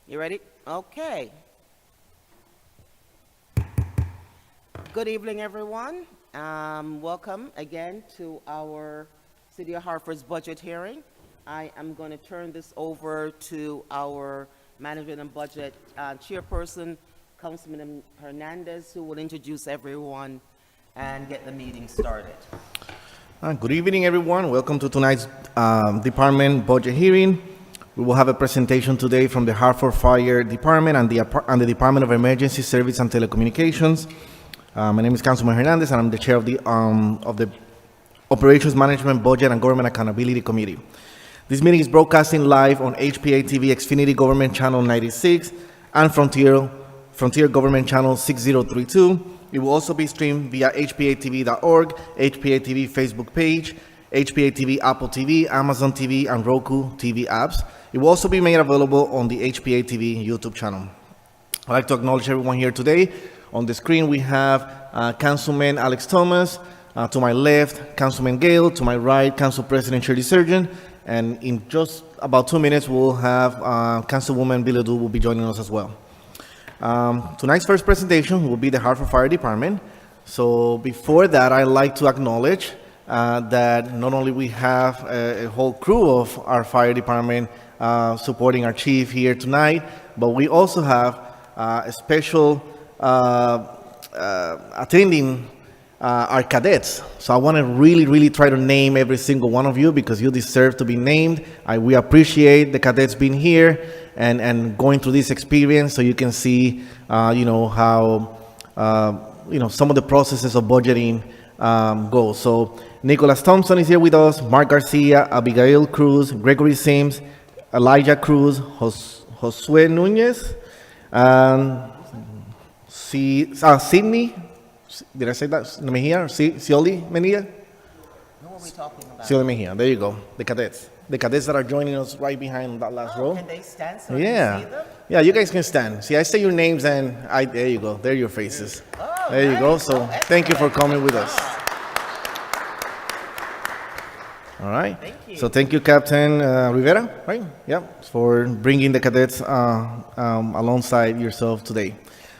You ready? Okay. Good evening, everyone. Welcome again to our City of Hartford's budget hearing. I am going to turn this over to our Management and Budget Chairperson, Councilman Hernandez, who will introduce everyone and get the meeting started. Good evening, everyone. Welcome to tonight's department budget hearing. We will have a presentation today from the Hartford Fire Department and the Department of Emergency Service and Telecommunications. My name is Councilman Hernandez, and I'm the chair of the Operations Management, Budget, and Government Accountability Committee. This meeting is broadcasting live on HPA-TV Xfinity Government Channel 96 and Frontier Government Channel 6032. It will also be streamed via HPA-TV.org, HPA-TV Facebook page, HPA-TV Apple TV, Amazon TV, and Roku TV apps. It will also be made available on the HPA-TV YouTube channel. I'd like to acknowledge everyone here today. On the screen, we have Councilman Alex Thomas, to my left, Councilman Gale, to my right, Council President Shirley Surgeon, and in just about 2 minutes, we'll have Councilwoman Bilodeau will be joining us as well. Tonight's first presentation will be the Hartford Fire Department. So before that, I'd like to acknowledge that not only we have a whole crew of our fire department supporting our chief here tonight, but we also have a special attending our cadets. So I want to really try to name every single one of you because you deserve to be named. We appreciate the cadets being here and going through this experience so you can see, how, some of the processes of budgeting go. So Nicholas Thompson is here with us, Mark Garcia, Abigail Cruz, Gregory Sims, Elijah Cruz, Josue Nunez, Sydney, did I say that? Mejia, Cioli Mejia? Who are we talking about? Cioli Mejia, there you go, the cadets. The cadets that are joining us right behind that last row. Can they stand so I can see them? Yeah, you guys can stand. See, I say your names and there you go, there are your faces. Oh, There you go, nice. so thank you for coming with us. All right. Thank you. So thank you, Captain Rivera, right? Yep, for bringing the cadets alongside yourself today.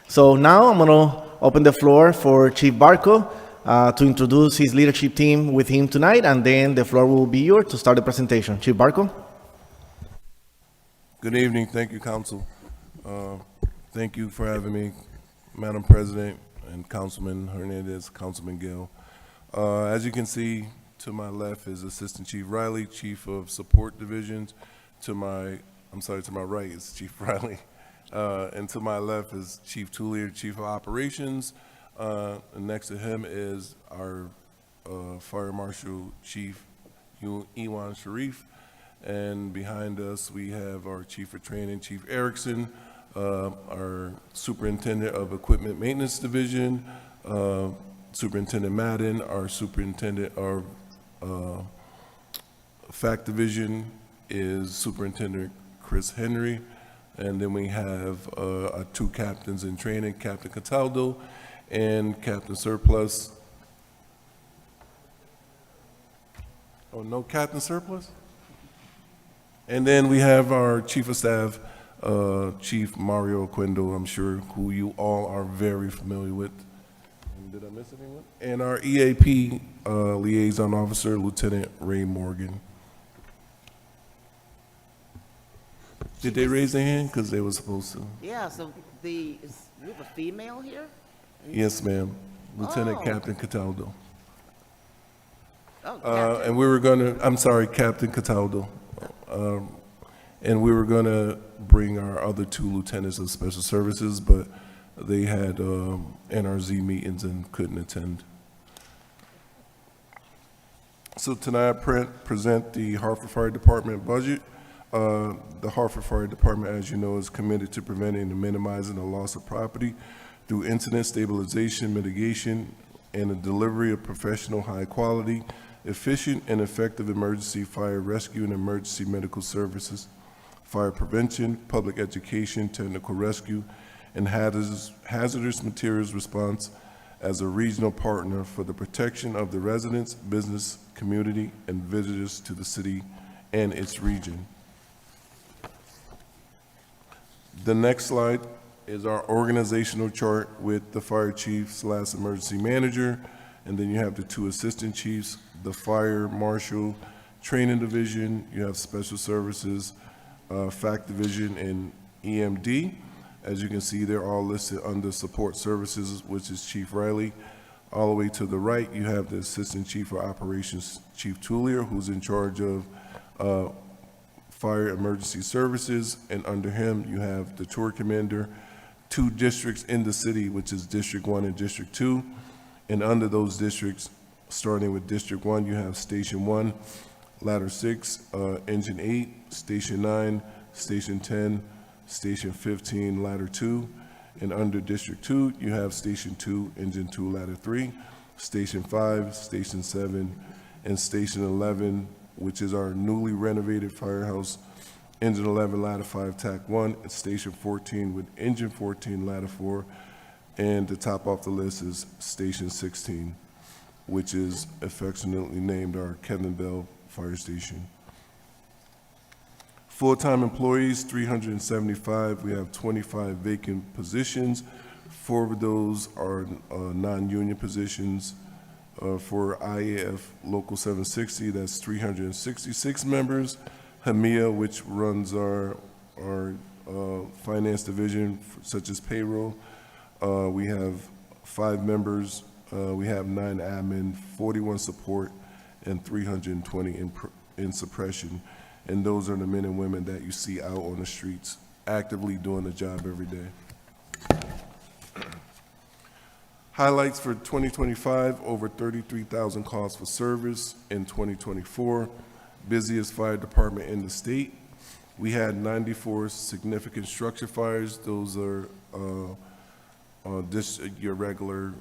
So now I'm going to open the floor for Chief Barco to introduce his leadership team with him tonight, and then the floor will be yours to start the presentation. Chief Barco. Good evening. Thank you, Council. Thank you for having me, Madam President and Councilman Hernandez, Councilman Gill. As you can see, to my left is Assistant Chief Riley, Chief of Support Divisions. To my right is Chief Riley. And to my left is Chief Tullier, Chief of Operations. And next to him is our Fire Marshal Chief Ewan Sharif. And behind us, we have our Chief of Training, Chief Erickson, our Superintendent of Equipment Maintenance Division, Superintendent Madden, our Superintendent of FAC Division is Superintendent Chris Henry. And then we have our two captains in training, Captain Cataldo and Captain Surplus. Oh, no Captain Surplus? And then we have our Chief of Staff, Chief Mario Quindle, I'm sure, who you all are very familiar with. And did I miss anyone? And our EAP Liaison Officer, Lieutenant Ray Morgan. Did they raise their hand? Because they were supposed to. Yeah, so we have a female here? Yes, ma'am. Lieutenant Oh. Captain Cataldo. Oh, Captain. And we were Captain Cataldo. And we were gonna bring our other two lieutenants of special services, but they had NRZ meetings and couldn't attend. So tonight I present the Hartford Fire Department budget. The Hartford Fire Department, as you know, is committed to preventing and minimizing the loss of property through incident stabilization, mitigation, and the delivery of professional, high-quality, efficient, and effective emergency fire rescue and emergency medical services, fire prevention, public education, technical rescue, and hazardous materials response as a regional partner for the protection of the residents, business, community, and visitors to the city and its region. The next slide is our organizational chart with the fire chief / emergency manager, and then you have the 2 assistant chiefs, the fire marshal, training division, you have special services, FAC division, and EMD. As you can see, they're all listed under support services, which is Chief Riley. All the way to the right, you have the assistant chief of operations, Chief Tulier, who's in charge of fire emergency services, and under him, you have the tour commander, 2 districts in the city, which is District 1 and District 2. And under those districts, starting with District 1, you have Station 1, Ladder 6, Engine 8, Station 9, Station 10, Station 15, Ladder 2. And under District 2, you have Station 2, Engine 2, Ladder 3, Station 5, Station 7, and Station 11, which is our newly renovated firehouse, Engine 11, Ladder 5, TAC 1, and Station 14 with Engine 14, Ladder 4, and to top off the list is Station 16, which is affectionately named our Kevin Bell Fire Station. Full-time employees, 375. We have 25 vacant positions. 4 of those are non-union positions. For IAF Local 760, that's 366 members. HMIA, which runs our finance division, such as payroll, we have 5 members. We have 9 admin, 41 support, and 320 in suppression. And those are the men and women that you see out on the streets actively doing the job every day. Highlights for 2025, over 33,000 calls for service. In 2024, busiest fire department in the state. We had 94 significant structure fires. Those are your regular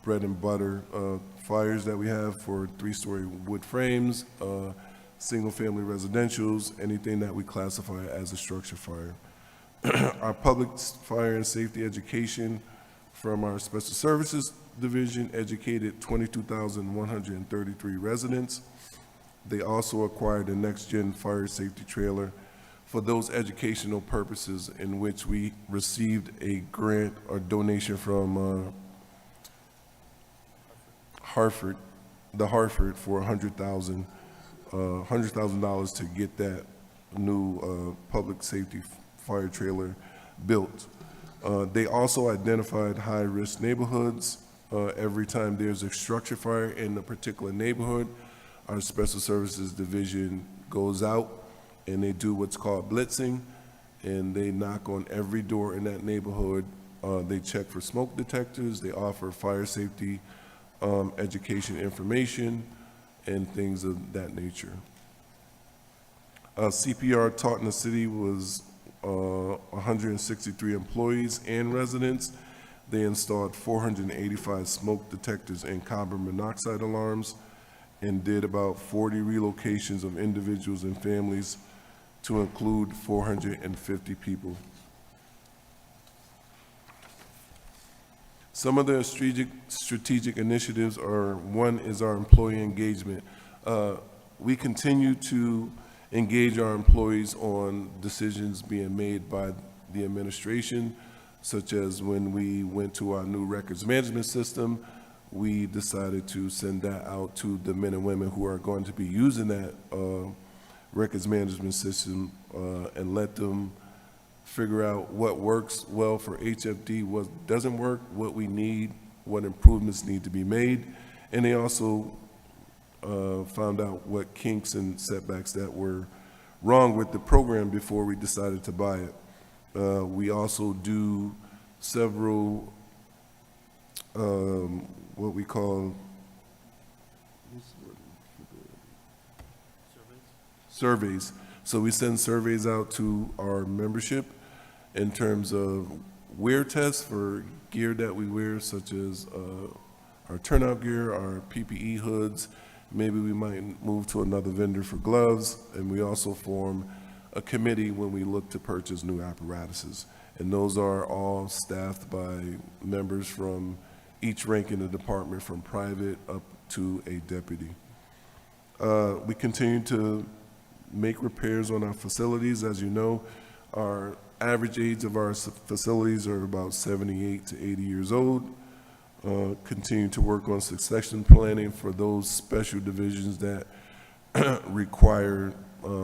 bread and butter fires that we have for 3-story wood frames, single-family residentials, anything that we classify as a structure fire. Our public fire and safety education from our special services division educated 22,133 residents. They also acquired a next-gen fire safety trailer for those educational purposes, in which we received a grant or donation from Hartford for $100,000 to get that new public safety fire trailer built. They also identified high-risk neighborhoods. Every time there's a structure fire in a particular neighborhood, our special services division goes out and they do what's called blitzing, and they knock on every door in that neighborhood. They check for smoke detectors. They offer fire safety education information and things of that nature. CPR taught in the city was 163 employees and residents. They installed 485 smoke detectors and carbon monoxide alarms, and did about 40 relocations of individuals and families to include 450 people. Some of the strategic initiatives are, one is our employee engagement. We continue to engage our employees on decisions being made by the administration, such as when we went to our new records management system, we decided to send that out to the men and women who are going to be using that records management system and let them figure out what works well for HFD, what doesn't work, what we need, what improvements need to be made. And they also found out what kinks and setbacks that were wrong with the program before we decided to buy it. We also do several what we call surveys. So we send surveys out to our membership in terms of wear tests for gear that we wear, such as our turnout gear, our PPE hoods. Maybe we might move to another vendor for gloves, and we also form a committee when we look to purchase new apparatuses. And those are all staffed by members from each rank in the department, from private up to a deputy. We continue to make repairs on our facilities. As you know, our average age of our facilities are about 78 to 80 years old. Continue to work on succession planning for those special divisions that require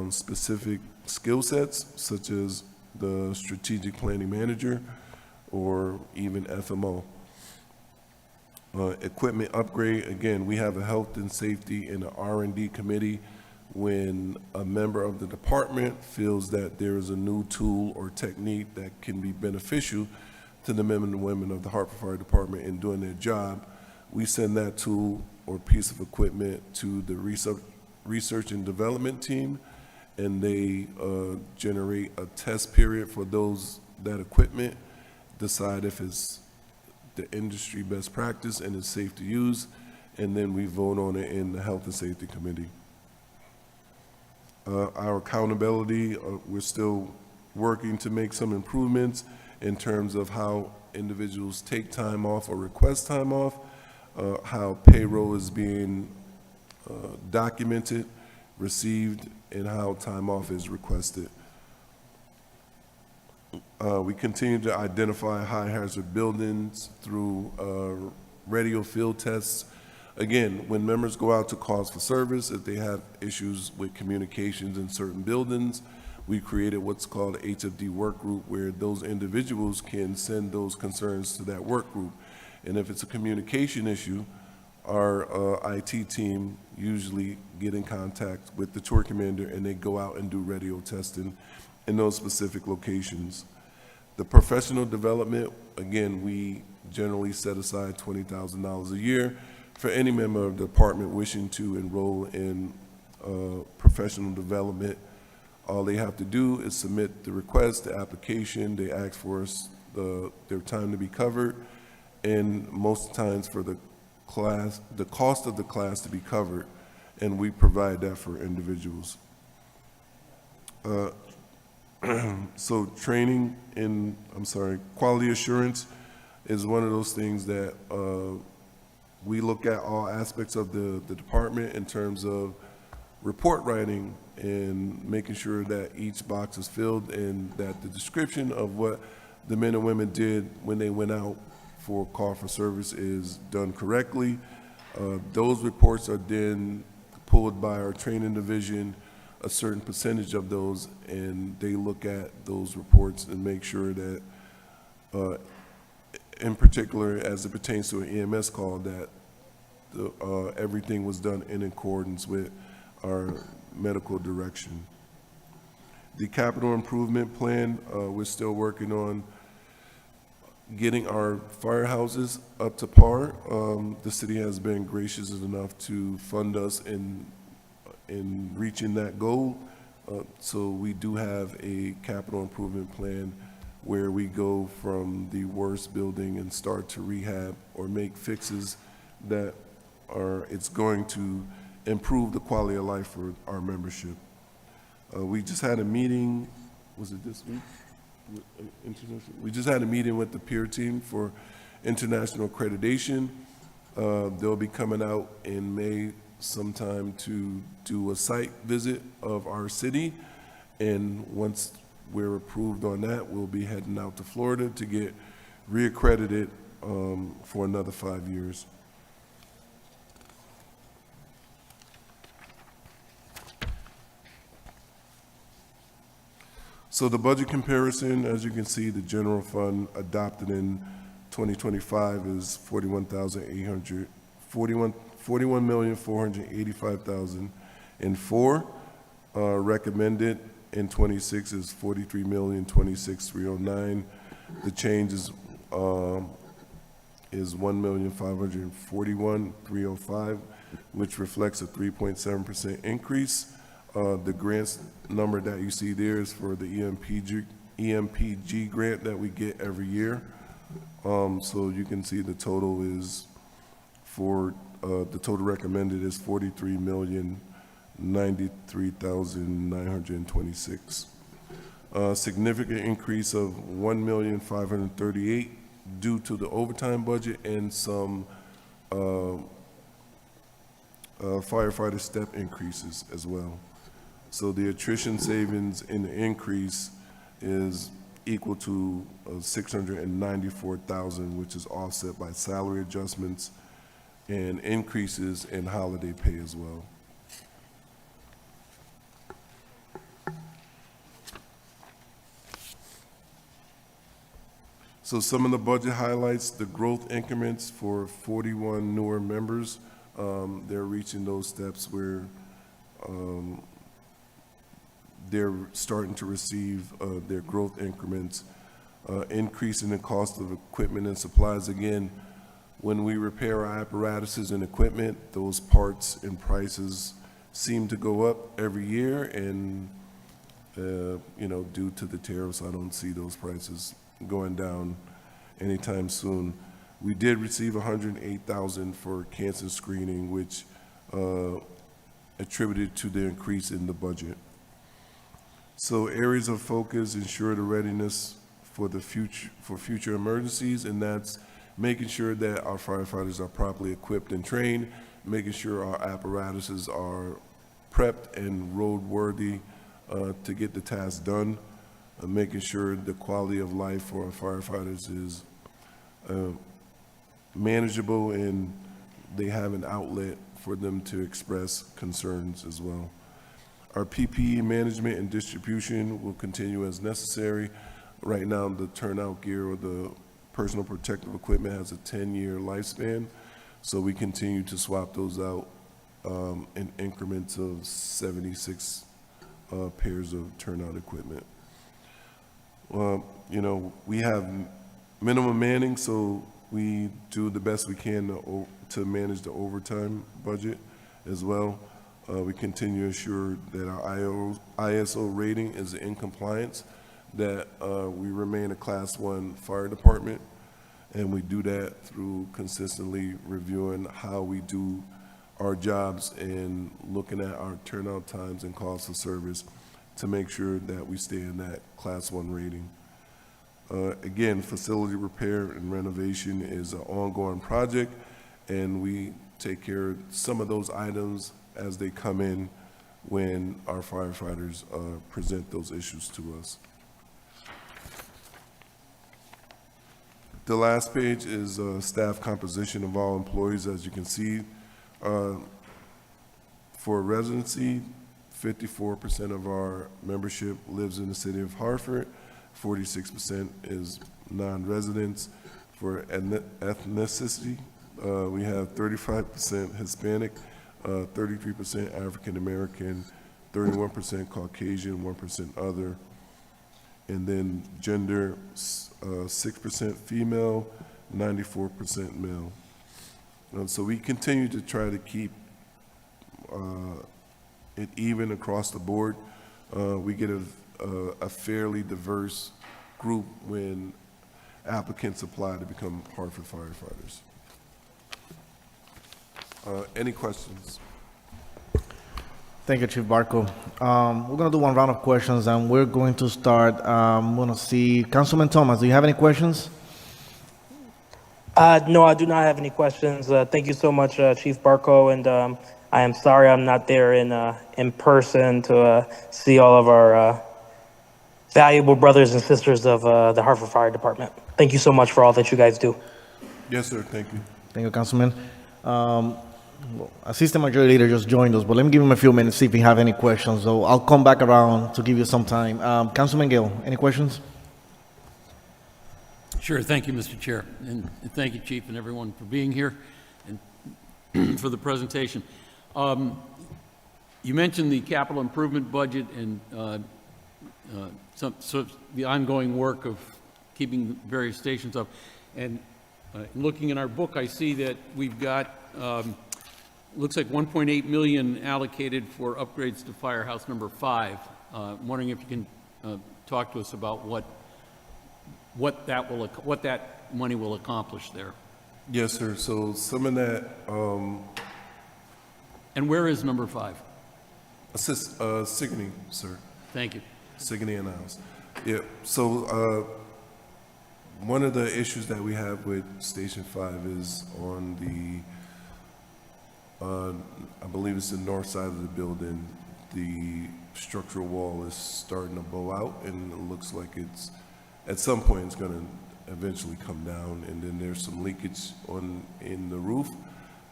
specific skill sets, such as the strategic planning manager or even FMO. Equipment upgrade, again, we have a health and safety and an R&D committee. When a member of the department feels that there is a new tool or technique that can be beneficial to the men and women of the Hartford Fire Department in doing their job, we send that tool or piece of equipment to the research and development team, and they generate a test period for that equipment, decide if it's the industry best practice and it's safe to use, and then we vote on it in the Health and Safety Committee. Our accountability, we're still working to make some improvements in terms of how individuals take time off or request time off, how payroll is being documented, received, and how time off is requested. We continue to identify high hazard buildings through radio field tests. Again, when members go out to calls for service, if they have issues with communications in certain buildings, we created what's called a HFD work group, where those individuals can send those concerns to that work group. And if it's a communication issue, our IT team usually get in contact with the tour commander, and they go out and do radio testing in those specific locations. The professional development, again, we generally set aside $20,000 a year for any member of the department wishing to enroll in professional development. All they have to do is submit the request, the application. They ask for us their time to be covered, and most times for the class, the cost of the class to be covered, and we provide that for individuals. So training in, quality assurance is one of those things that we look at all aspects of the department in terms of report writing and making sure that each box is filled and that the description of what the men and women did when they went out for a call for service is done correctly. Those reports are then pulled by our training division, a certain percentage of those, and they look at those reports and make sure that, in particular, as it pertains to an EMS call, that everything was done in accordance with our medical direction. The capital improvement plan, we're still working on getting our firehouses up to par. The city has been gracious enough to fund us in reaching that goal. So we do have a capital improvement plan where we go from the worst building and start to rehab or make fixes that it's going to improve the quality of life for our membership. We just had a meeting, was it this week? We just had a meeting with the peer team for international accreditation. They'll be coming out in May sometime to do a site visit of our city, and once we're approved on that, we'll be heading out to Florida to get reaccredited for another 5 years. So the budget comparison, as you can see, the general fund adopted in 2025 is $41,485,004. Recommended in 26 is $43,026,309. The change is $1,541,305, which reflects a 3.7% increase. The grants number that you see there is for the EMPG grant that we get every year. So you can see the total is the total recommended is $43,093,926. Significant increase of $1,538,000 due to the overtime budget and some firefighter step increases as well. So the attrition savings in the increase is equal to $694,000, which is offset by salary adjustments and increases in holiday pay as well. So some of the budget highlights, the growth increments for 41 newer members, they're reaching those steps where they're starting to receive their growth increments, increase in the cost of equipment and supplies. Again, when we repair our apparatuses and equipment, those parts and prices seem to go up every year, and due to the tariffs, I don't see those prices going down anytime soon. We did receive $108,000 for cancer screening, which attributed to the increase in the budget. So areas of focus ensure the readiness for future emergencies, and that's making sure that our firefighters are properly equipped and trained, making sure our apparatuses are prepped and roadworthy to get the task done, making sure the quality of life for our firefighters is manageable and they have an outlet for them to express concerns as well. Our PPE management and distribution will continue as necessary. Right now, the turnout gear or the personal protective equipment has a 10-year lifespan, so we continue to swap those out in increments of 76 pairs of turnout equipment. We have minimum manning, so we do the best we can to manage the overtime budget as well. We continue to ensure that our ISO rating is in compliance, that we remain a Class 1 fire department, and we do that through consistently reviewing how we do our jobs and looking at our turnout times and cost of service to make sure that we stay in that Class 1 rating. Again, facility repair and renovation is an ongoing project, and we take care of some of those items as they come in when our firefighters present those issues to us. The last page is staff composition of all employees. As you can see, for residency, 54% of our membership lives in the city of Hartford, 46% is non-residents. For ethnicity, we have 35% Hispanic, 33% African American, 31% Caucasian, 1% other, and then gender, 6% female, 94% male. So we continue to try to keep it even across the board. We get a fairly diverse group when applicants apply to become Hartford firefighters. Any questions? Thank you, Chief Barco. We're going to do one round of questions, and we're going to start. I'm going to see Councilman Thomas. Do you have any questions? No, I do not have any questions. Thank you so much, Chief Barco, and I am sorry I'm not there in person to see all of our valuable brothers and sisters of the Hartford Fire Department. Thank you so much for all that you guys do. Yes, sir. Thank you. Thank you, Councilman. Assistant Majority Leader just joined us, but let me give him a few minutes, see if he have any questions. So I'll come back around to give you some time. Councilman Gill, any questions? Sure. Thank you, Mr. Chair. And thank you, Chief, and everyone for being here and for the presentation. You mentioned the capital improvement budget and so the ongoing work of keeping various stations up. And looking in our book, I see that we've got, looks like 1.8 million allocated for upgrades to Firehouse number 5. I'm wondering if you can talk to us about what that money will accomplish there. Yes, sir. So some of that, And where is number 5? Sigourney, sir. Thank you. Sigourney and Isles. Yeah. So one of the issues that we have with Station 5 is on the, I believe it's the north side of the building, the structural wall is starting to bow out, and it looks like it's, at some point, it's gonna eventually come down, and then there's some leakage in the roof.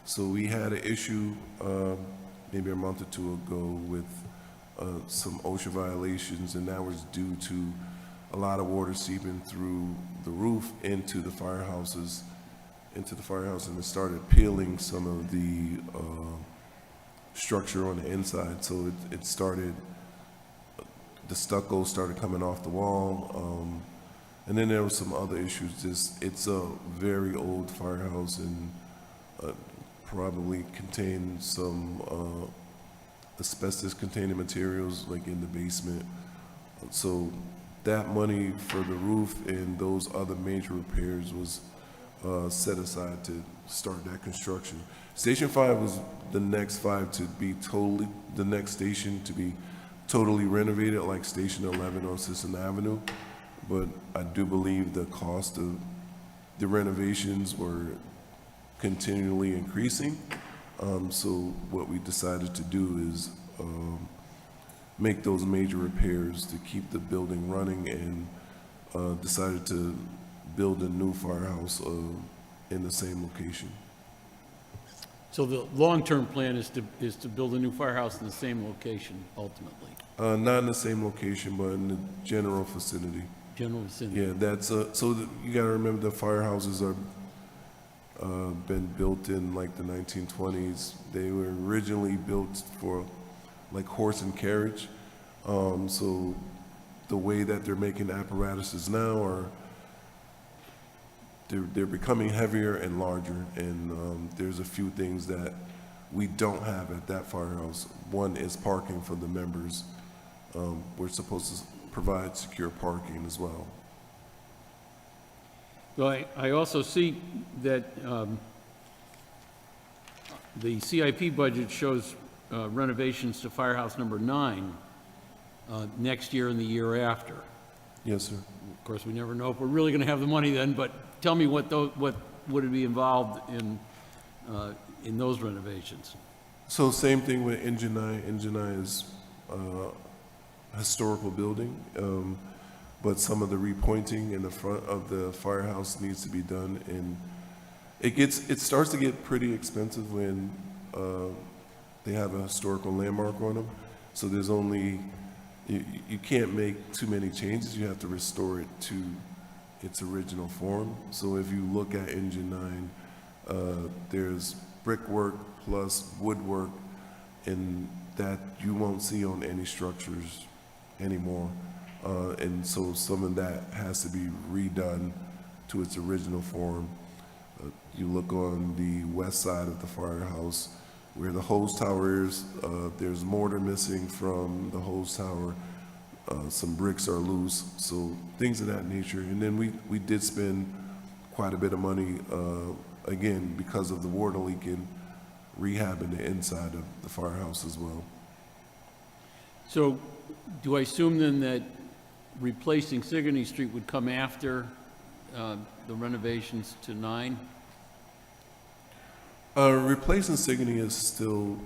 So we had an issue, maybe a month or two ago with some OSHA violations, and that was due to a lot of water seeping through the roof into the firehouses, and it started peeling some of the structure on the inside. So it started, the stucco started coming off the wall, and then there was some other issues. It's a very old firehouse, and probably contained some asbestos-containing materials, like in the basement. So that money for the roof and those other major repairs was set aside to start that construction. Station 5 was the next station to be totally renovated, like Station 11 on Sisson Avenue. But I do believe the cost of the renovations were continually increasing. So what we decided to do is make those major repairs to keep the building running, and decided to build a new firehouse in the same location. So the long-term plan is to build a new firehouse in the same location ultimately, Not in the same location, but in the general vicinity. general vicinity? Yeah, that's, you gotta remember the firehouses are, been built in like the 1920s. They were originally built for like horse and carriage. So the way that they're making apparatuses now are, they're becoming heavier and larger, and there's a few things that we don't have at that firehouse. One is parking for the members. We're supposed to provide secure parking as well. Well, I also see that the CIP budget shows renovations to Firehouse Number 9 next year and the year after. Yes, sir. Of course, we never know if we're really going to have the money then, but tell me what would be involved in those renovations? So same thing with Engine 9. Engine 9 is a historical building, but some of the repointing in the front of the firehouse needs to be done, and it starts to get pretty expensive when they have a historical landmark on them. So there's only, you can't make too many changes. You have to restore it to its original form. So if you look at Engine 9, there's brickwork plus woodwork, and that you won't see on any structures anymore. And so some of that has to be redone to its original form. You look on the west side of the firehouse where the hose tower is, there's mortar missing from the hose tower. Some bricks are loose, so things of that nature. And then we did spend quite a bit of money, again, because of the water leak, in rehabbing the inside of the firehouse as well. So do I assume then that replacing Sigourney Street would come after the renovations to 9? Replacing Sigourney is still,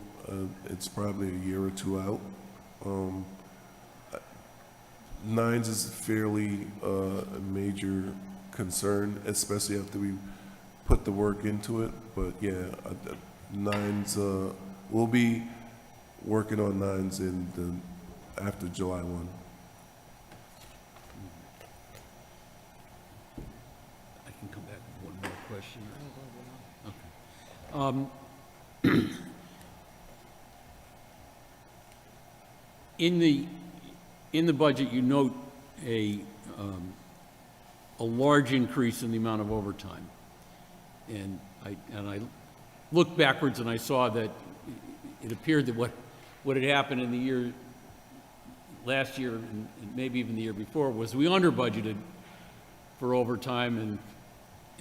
it's probably a year or two out. 9s is fairly a major concern, especially after we put the work into it. But yeah, 9s, we'll be working on 9s after July 1. I can come back with one more question. Okay. In the budget, you note a large increase in the amount of overtime. And I looked backwards and I saw that it appeared that what had happened in the year, last year and maybe even the year before, was we under budgeted for overtime and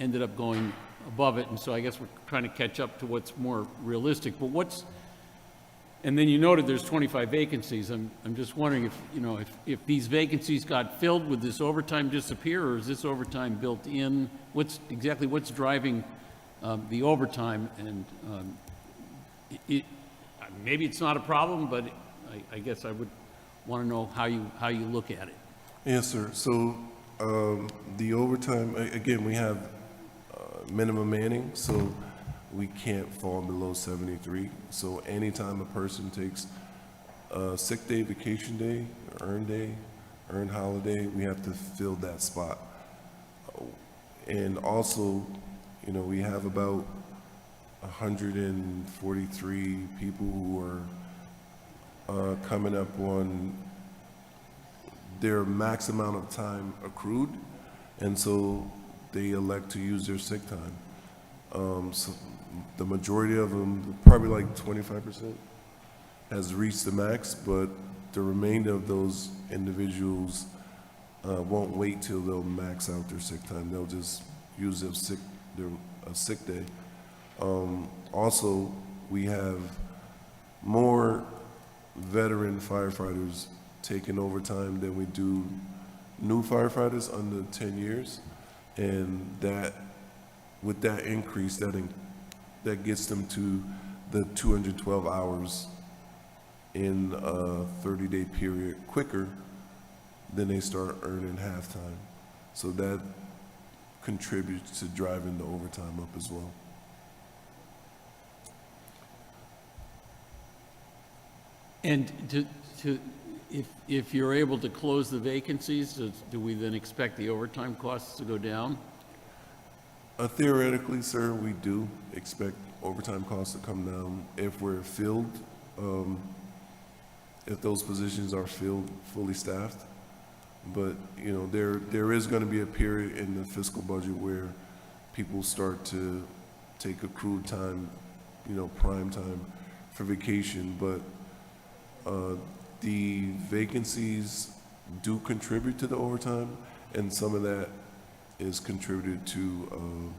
ended up going above it. And so I guess we're trying to catch up to what's more realistic. But and then you noted there's 25 vacancies. I'm just wondering if these vacancies got filled, would this overtime disappear, or is this overtime built in? What's driving the overtime? And maybe it's not a problem, but I guess I would want to know how you look at it. Yes, sir. So, the overtime, again, we have minimum manning, so we can't fall below 73. So anytime a person takes a sick day, vacation day, earned holiday, we have to fill that spot. And also, you know, we have about 143 people who are coming up on their max amount of time accrued, and so they elect to use their sick time. So the majority of them, probably like 25%, has reached the max, but the remainder of those individuals won't wait till they'll max out their sick time. They'll just use their sick day. Also, we have more veteran firefighters taking overtime than we do new firefighters under 10 years. And that, with that increase, that gets them to the 212 hours in a 30-day period quicker than they start earning halftime. So that contributes to driving the overtime up as well. And if you're able to close the vacancies, do we then expect the overtime costs to go down? Theoretically, sir, we do expect overtime costs to come down if we're filled, if those positions are filled, fully staffed. But, you know, there is going to be a period in the fiscal budget where people start to take accrued time, you know, prime time for vacation. But the vacancies do contribute to the overtime, and some of that is contributed to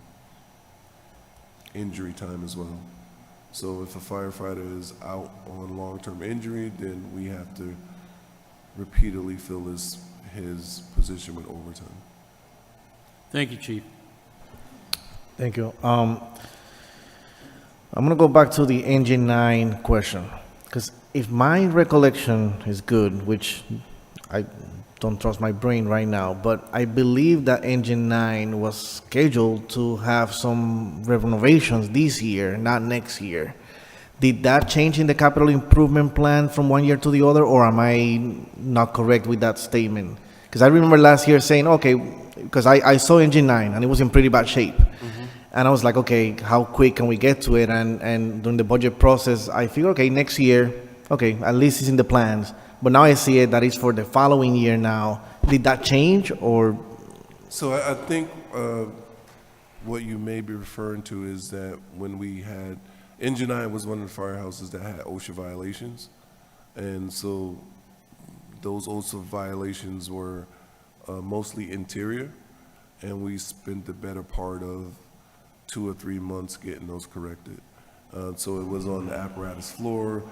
injury time as well. So if a firefighter is out on long-term injury, then we have to repeatedly fill his position with overtime. Thank you, Chief. Thank you. I'm going to go back to the Engine 9 question, because if my recollection is good, which I don't trust my brain right now, but I believe that Engine 9 was scheduled to have some renovations this year, not next year. Did that change in the capital improvement plan from one year to the other, or am I not correct with that statement? Because I remember last year saying, okay, because I saw Engine 9 and it was in pretty bad shape. And I was like, okay, how quick can we get to it? And during the budget process, I figured, okay, next year, okay, at least it's in the plans. But now I see it that it's for the following year now. Did that change, or? So I think what you may be referring to is that when we had, Engine 9 was one of the firehouses that had OSHA violations. And so those OSHA violations were mostly interior, and we spent the better part of 2 or 3 months getting those corrected. So it was on the apparatus floor,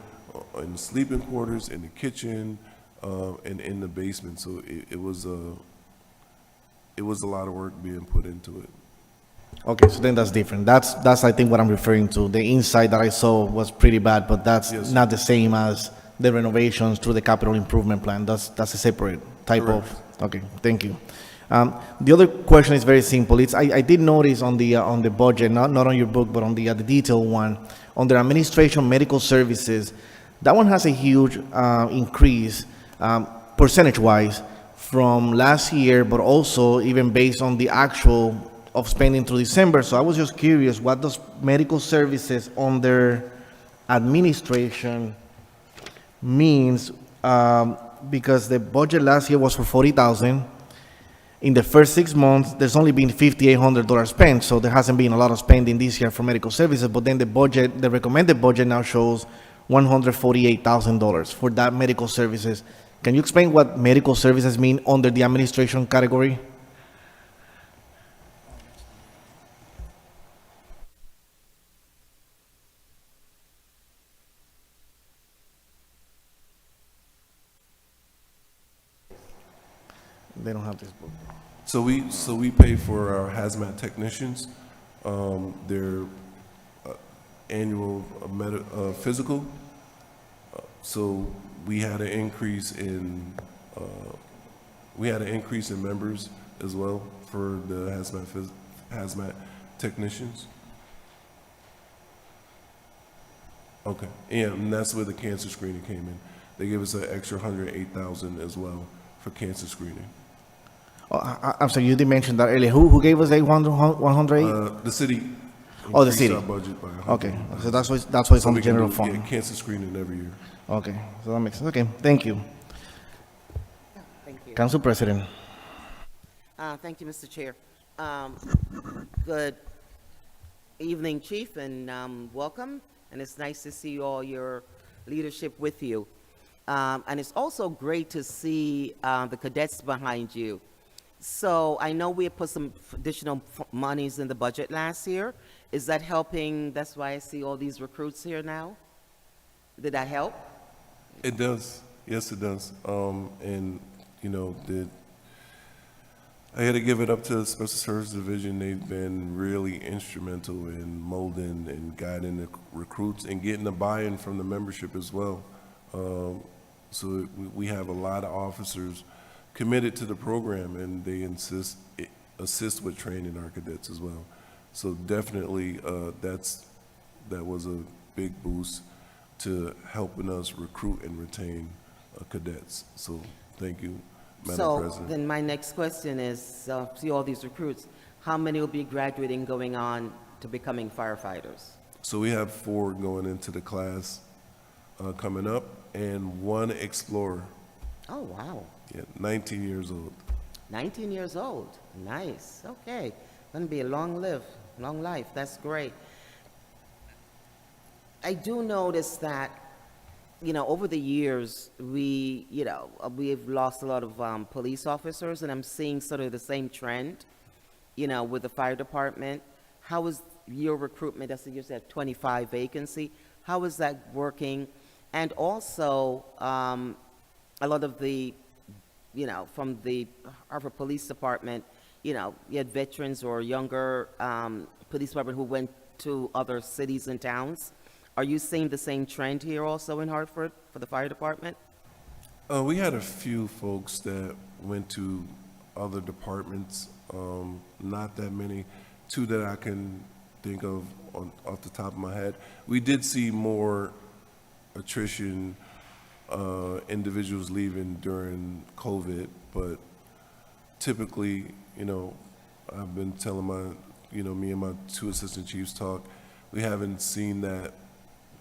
in the sleeping quarters, in the kitchen, and in the basement. So it was a lot of work being put into it. Okay, so then that's different. That's I think what I'm referring to. The inside that I saw was pretty bad, but that's Yes. not the same as the renovations through the capital improvement plan. That's a separate type Correct. of. Okay, thank you. The other question is very simple. I did notice on the budget, not on your book, but on the detailed one, on the administration medical services, that one has a huge increase percentage-wise from last year, but also even based on the actual of spending through December. So I was just curious, what does medical services under administration means? Because the budget last year was for $40,000. In the first 6 months, there's only been $5,800 spent, so there hasn't been a lot of spending this year for medical services. But then the recommended budget now shows $148,000 for that medical services. Can you explain what medical services mean under the administration category? They don't have this book. So we pay for our hazmat technicians, their annual physical, So we had an increase in, members as well for the hazmat technicians. Okay, yeah, and that's where the cancer screening came in. They gave us an extra 108,000 as well for cancer screening. Oh, I'm sorry, you did mention that earlier. Who gave us the 108? The city Oh, the increased city. our budget by 100. Okay, so that's why it's So on we the can general do, fund. yeah, cancer screening every year. Okay, so that makes sense. Okay, thank you. Thank you. Council President. Thank you, Mr. Chair. Good evening, Chief, and welcome. And it's nice to see all your leadership with you. And it's also great to see the cadets behind you. So I know we have put some additional monies in the budget last year. Is that helping? That's why I see all these recruits here now. Did that help? It does. Yes, it does. And, you know, I had to give it up to the Special Services Division. They've been really instrumental in molding and guiding the recruits and getting the buy-in from the membership as well. So we have a lot of officers committed to the program, and they assist with training our cadets as well. So definitely, that was a big boost to helping us recruit and retain cadets. So thank you, Madam So President. then my next question is, see all these recruits, how many will be graduating, going on to becoming firefighters? So we have 4 going into the class coming up, and 1 explorer. Oh, wow. Yeah, 19 years old. 19 years old. Nice. Okay. Going to be a long life. That's great. I do notice that, you know, over the years, we've lost a lot of police officers, and I'm seeing sort of the same trend, you know, with the fire department. How is your recruitment? That's you said 25 vacancy. How is that working? And also, a lot of the, you know, from the Hartford Police Department, you know, you had veterans or younger police department who went to other cities and towns. Are you seeing the same trend here also in Hartford for the fire department? We had a few folks that went to other departments, not that many, 2 that I can think of off the top of my head. We did see more attrition, individuals leaving during COVID, but typically, you know, I've been telling me and my 2 assistant chiefs talk, we haven't seen that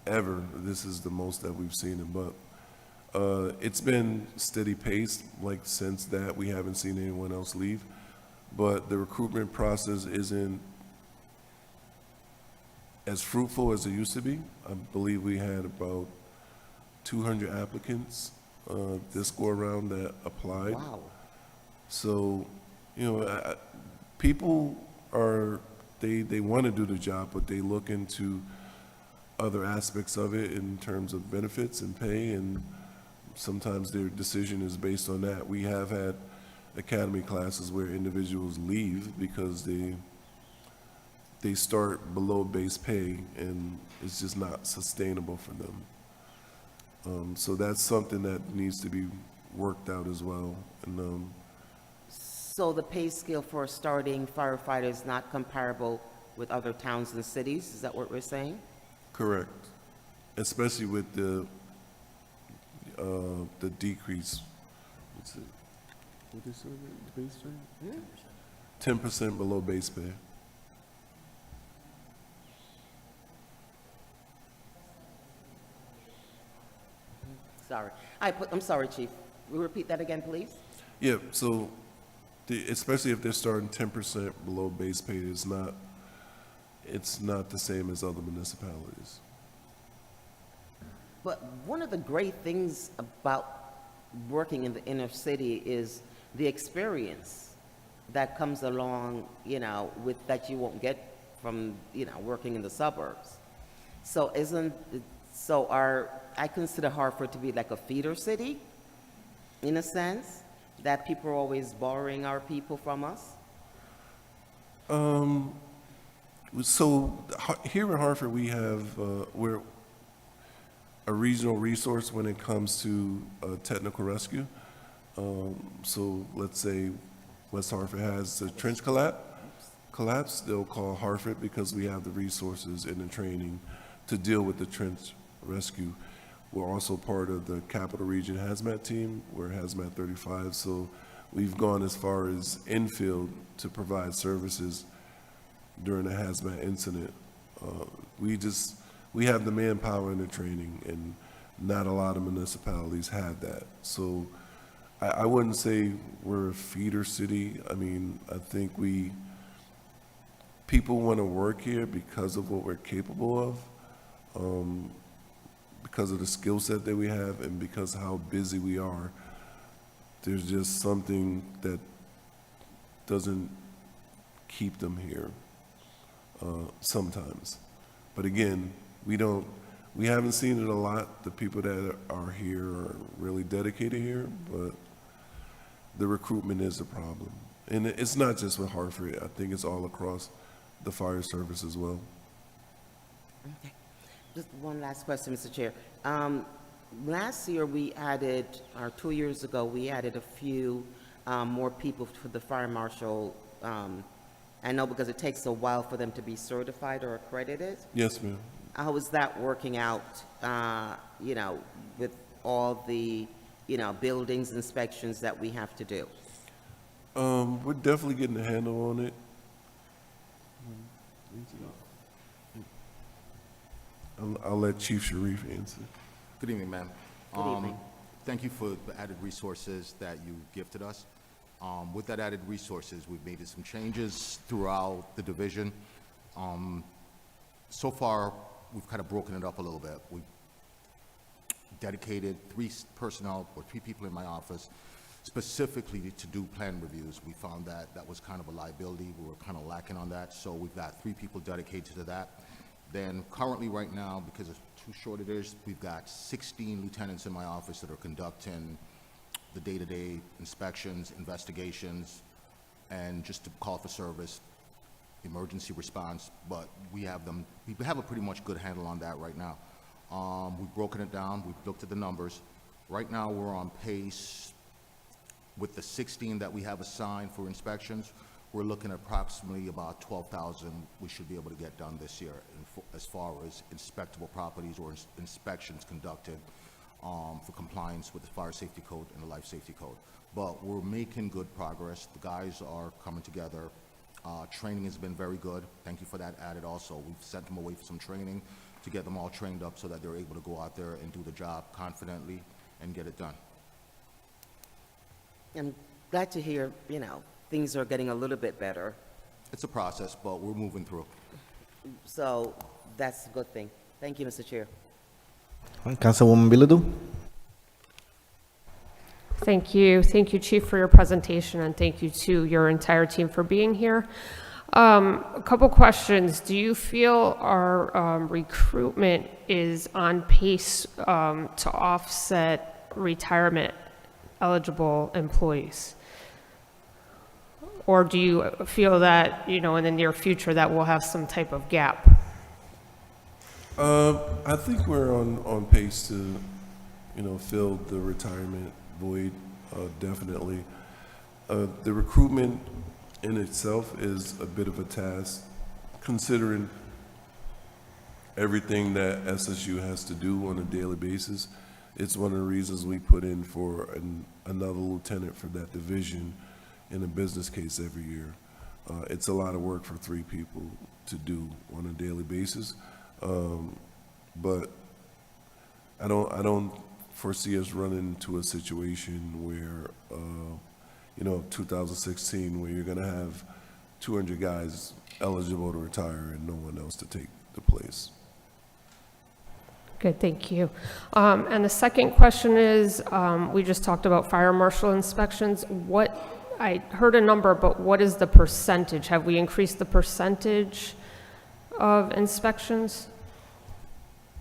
ever. This is the most that we've seen it, but it's been steady paced, like since that we haven't seen anyone else leave, but the recruitment process isn't as fruitful as it used to be. I believe we had about 200 applicants this go around that applied. Wow. So, you know, people they want to do the job, but they look into other aspects of it in terms of benefits and pay, and sometimes their decision is based on that. We have had academy classes where individuals leave because they start below base pay, and it's just not sustainable for them. So that's something that needs to be worked out as well. And So the pay scale for a starting firefighter is not comparable with other towns and cities? Is that what we're saying? correct, especially with the decrease. What's it? What they say, the base pay? 10% below base pay. Sorry. I'm sorry, Chief. Will you repeat that again, please? Yeah, so especially if they're starting 10% below base pay, it's not the same as other municipalities. But one of the great things about working in the inner city is the experience that comes along, with that you won't get from, working in the suburbs. So I consider Hartford to be like a feeder city, in a sense, that people are always borrowing our people from us. So here in Hartford, we have a regional resource when it comes to technical rescue. So let's say West Hartford has a trench collapse, they'll call Hartford because we have the resources and the training to deal with the trench rescue. We're also part of the Capital Region Hazmat team. We're Hazmat 35, so we've gone as far as infield to provide services during a hazmat incident. We have the manpower and the training, and not a lot of municipalities have that. So I wouldn't say we're a feeder city. I mean, I think people want to work here because of what we're capable of, because of the skill set that we have, and because of how busy we are. There's just something that doesn't keep them here sometimes. But again, we haven't seen it a lot. The people that are here are really dedicated here, but the recruitment is a problem. And it's not just with Hartford. I think it's all across the fire service as well. Okay. Just one last question, Mr. Chair. Last year, or 2 years ago, we added a few more people for the fire marshal. I know because it takes a while for them to be certified or accredited. Yes, ma'am. How is that working out, with all the, buildings inspections that we have to do? We're definitely getting a handle on it. I'll let Chief Sharif answer. Good evening, ma'am. Good evening. Thank you for the added resources that you gifted us. With that added resources, we've made some changes throughout the division. So far, we've kind of broken it up a little bit. We've dedicated 3 people in my office specifically to do plan reviews. We found that that was kind of a liability. We were kind of lacking on that, so we've got 3 people dedicated to that. Then currently right now, because of 2 shortages, we've got 16 lieutenants in my office that are conducting the day-to-day inspections, investigations, and just to call for service, emergency response, but we have a pretty much good handle on that right now. We've broken it down, we've looked at the numbers. Right now, we're on pace with the 16 that we have assigned for inspections. We're looking at approximately about 12,000 we should be able to get done this year as far as inspectable properties or inspections conducted for compliance with the fire safety code and the life safety code. But we're making good progress. The guys are coming together. Training has been very good. Thank you for that added also. We've sent them away for some training to get them all trained up so that they're able to go out there and do the job confidently and get it done. I'm glad to hear, things are getting a little bit better. It's a process, but we're moving through. So that's a good thing. Thank you, Mr. Chair. Councilwoman Bilodeau. Thank you. Thank you, Chief, for your presentation, and thank you to your entire team for being here. A couple questions. Do you feel our recruitment is on pace to offset retirement eligible employees? Or do you feel that, in the near future that we'll have some type of gap? I think we're on pace to, fill the retirement void, definitely. The recruitment in itself is a bit of a task, considering everything that SSU has to do on a daily basis. It's one of the reasons we put in for another lieutenant for that division in a business case every year. It's a lot of work for 3 people to do on a daily basis. But I don't foresee us running into a situation where, 2016, where you're going to have 200 guys eligible to retire and no one else to take the place. Good, thank you. And the second question is, we just talked about fire marshal inspections. I heard a number, but what is the percentage? Have we increased the percentage of inspections?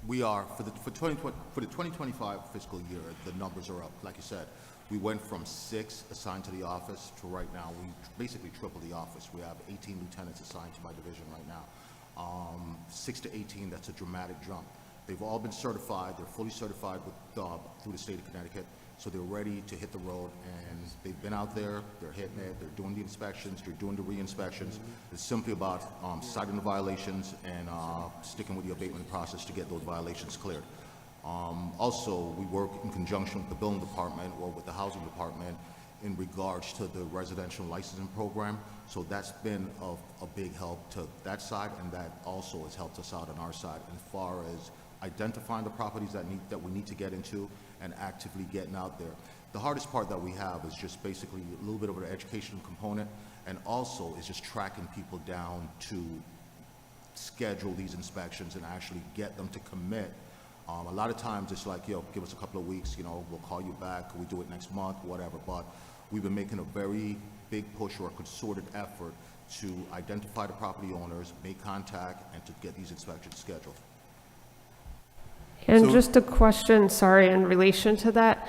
We are, for the 2025 fiscal year, the numbers are up. Like you said, we went from 6 assigned to the office to right now, we basically tripled the office. We have 18 lieutenants assigned to my division right now. 6 to 18, that's a dramatic jump. They've all been certified. They're fully certified with, through the state of Connecticut. So they're ready to hit the road, and they've been out there, they're hitting it, they're doing the inspections, they're doing the re-inspections. It's simply about citing the violations and sticking with the abatement process to get those violations cleared. Also, we work in conjunction with the building department or with the housing department in regards to the residential licensing program. So that's been a big help to that side, and that also has helped us out on our side as far as identifying the properties that we need to get into and actively getting out there. The hardest part that we have is just basically a little bit of an educational component, and also is just tracking people down to schedule these inspections and actually get them to commit. A lot of times it's like, yo, give us a couple of weeks, we'll call you back, we do it next month, whatever. But we've been making a very big push or a concerted effort to identify the property owners, make contact, and to get these inspections scheduled. And So- just a question, sorry, in relation to that.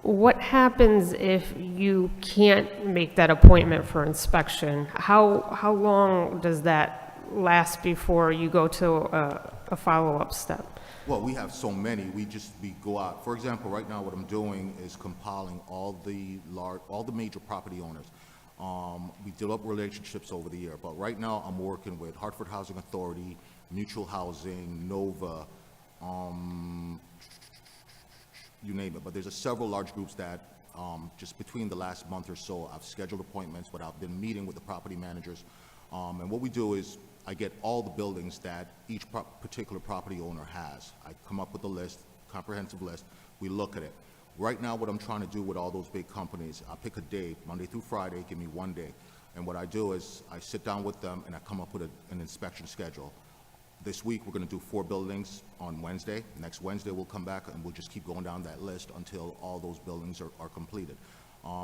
What happens if you can't make that appointment for inspection? How long does that last before you go to a follow-up step? Well, we have so many. We go out. For example, right now, what I'm doing is compiling all the major property owners. We develop relationships over the year, but right now I'm working with Hartford Housing Authority, Mutual Housing, Nova, you name it. But there's several large groups that just between the last month or so, I've scheduled appointments, but I've been meeting with the property managers. And what we do is I get all the buildings that each particular property owner has. I come up with a list, comprehensive list. We look at it. Right now, what I'm trying to do with all those big companies, I pick a day, Monday through Friday, give me one day. And what I do is I sit down with them and I come up with an inspection schedule. This week, we're going to do 4 buildings on Wednesday. Next Wednesday, we'll come back and we'll just keep going down that list until all those buildings are completed.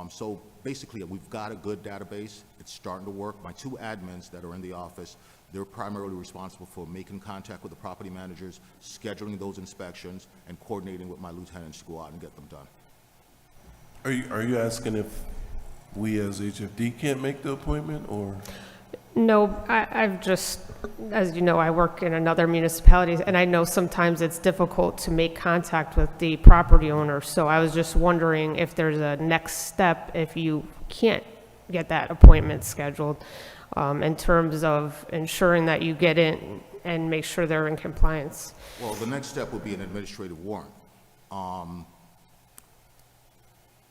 So basically, we've got a good database. It's starting to work. My 2 admins that are in the office, they're primarily responsible for making contact with the property managers, scheduling those inspections, and coordinating with my lieutenants to go out and get them done. Are you asking if we as HFD can't make the appointment, or? No, I've just, as you know, I work in another municipality, and I know sometimes it's difficult to make contact with the property owner. So I was just wondering if there's a next step if you can't get that appointment scheduled, in terms of ensuring that you get in and make sure they're in compliance. Well, the next step would be an administrative warrant.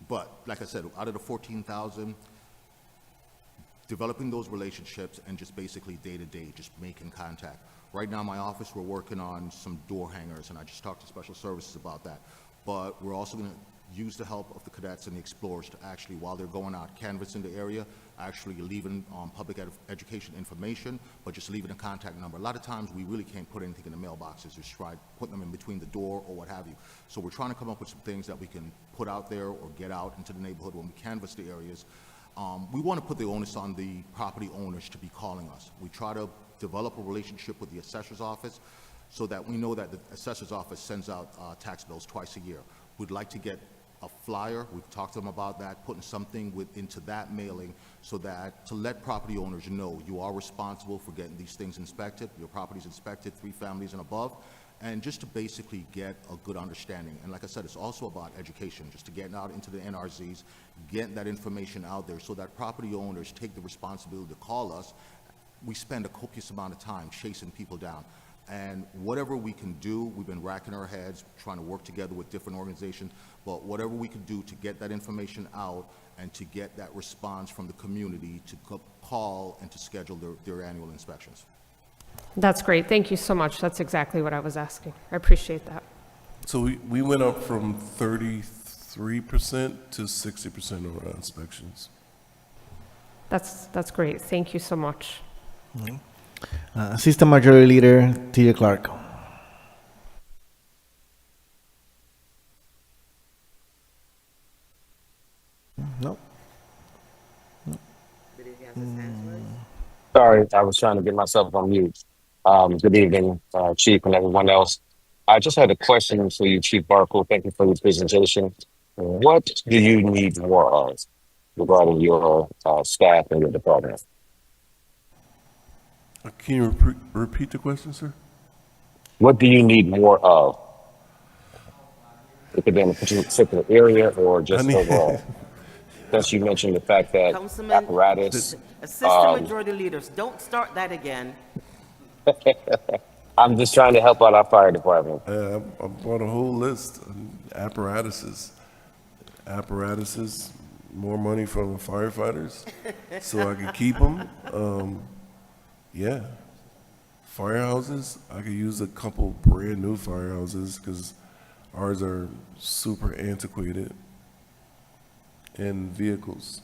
But like I said, out of the 14,000, developing those relationships and just basically day-to-day, just making contact. Right now, in my office, we're working on some door hangers, and I just talked to special services about that. But we're also going to use the help of the cadets and the explorers to actually, while they're going out canvassing the area, actually leaving public education information, but just leaving a contact number. A lot of times, we really can't put anything in the mailboxes, just try putting them in between the door or what have you. So we're trying to come up with some things that we can put out there or get out into the neighborhood when we canvass the areas. We want to put the onus on the property owners to be calling us. We try to develop a relationship with the assessor's office so that we know that the assessor's office sends out tax bills twice a year. We'd like to get a flyer. We've talked to them about that, putting something into that mailing so that to let property owners know you are responsible for getting these things inspected, your property's inspected, 3 families and above, and just to basically get a good understanding. And like I said, it's also about education, just to get out into the NRZs, getting that information out there so that property owners take the responsibility to call us. We spend a copious amount of time chasing people down. And whatever we can do, we've been racking our heads, trying to work together with different organizations, but whatever we can do to get that information out and to get that response from the community to call and to schedule their annual inspections. That's great. Thank you so much. That's exactly what I was asking. I appreciate that. So we went up from 33% to 60% of our inspections. That's great. Thank you so much. Assistant Majority Leader Tia Clark. No. Did he have his hands raised? Sorry, I was trying to get myself on mute. Good evening, Chief and everyone else. I just had a question for you, Chief Barkle. Thank you for your presentation. What do you need more of regarding your staff and your department? Can you repeat the question, sir? What do you need more of? It could be in a particular area or I just need, overall. Since you mentioned the fact that Councilman, apparatus, Assistant Majority Leaders, don't start that again. I'm just trying to help out our fire department. I bought a whole list, apparatuses, more money from the firefighters, so I can keep them. Yeah, firehouses, I could use a couple brand new firehouses, because ours are super antiquated. And vehicles.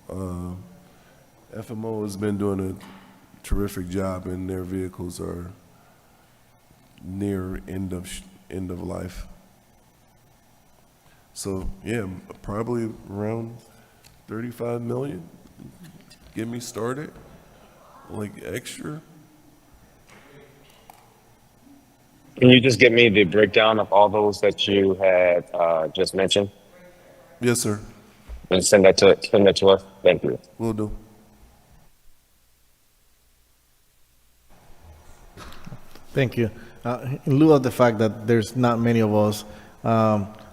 FMO has been doing a terrific job, and their vehicles are near end of life. So yeah, probably around 35 million. Get me started, like extra. Can you just give me the breakdown of all those that you had just mentioned Yes, sir. and send that to us? Thank you. Will do. Thank you. In lieu of the fact that there's not many of us,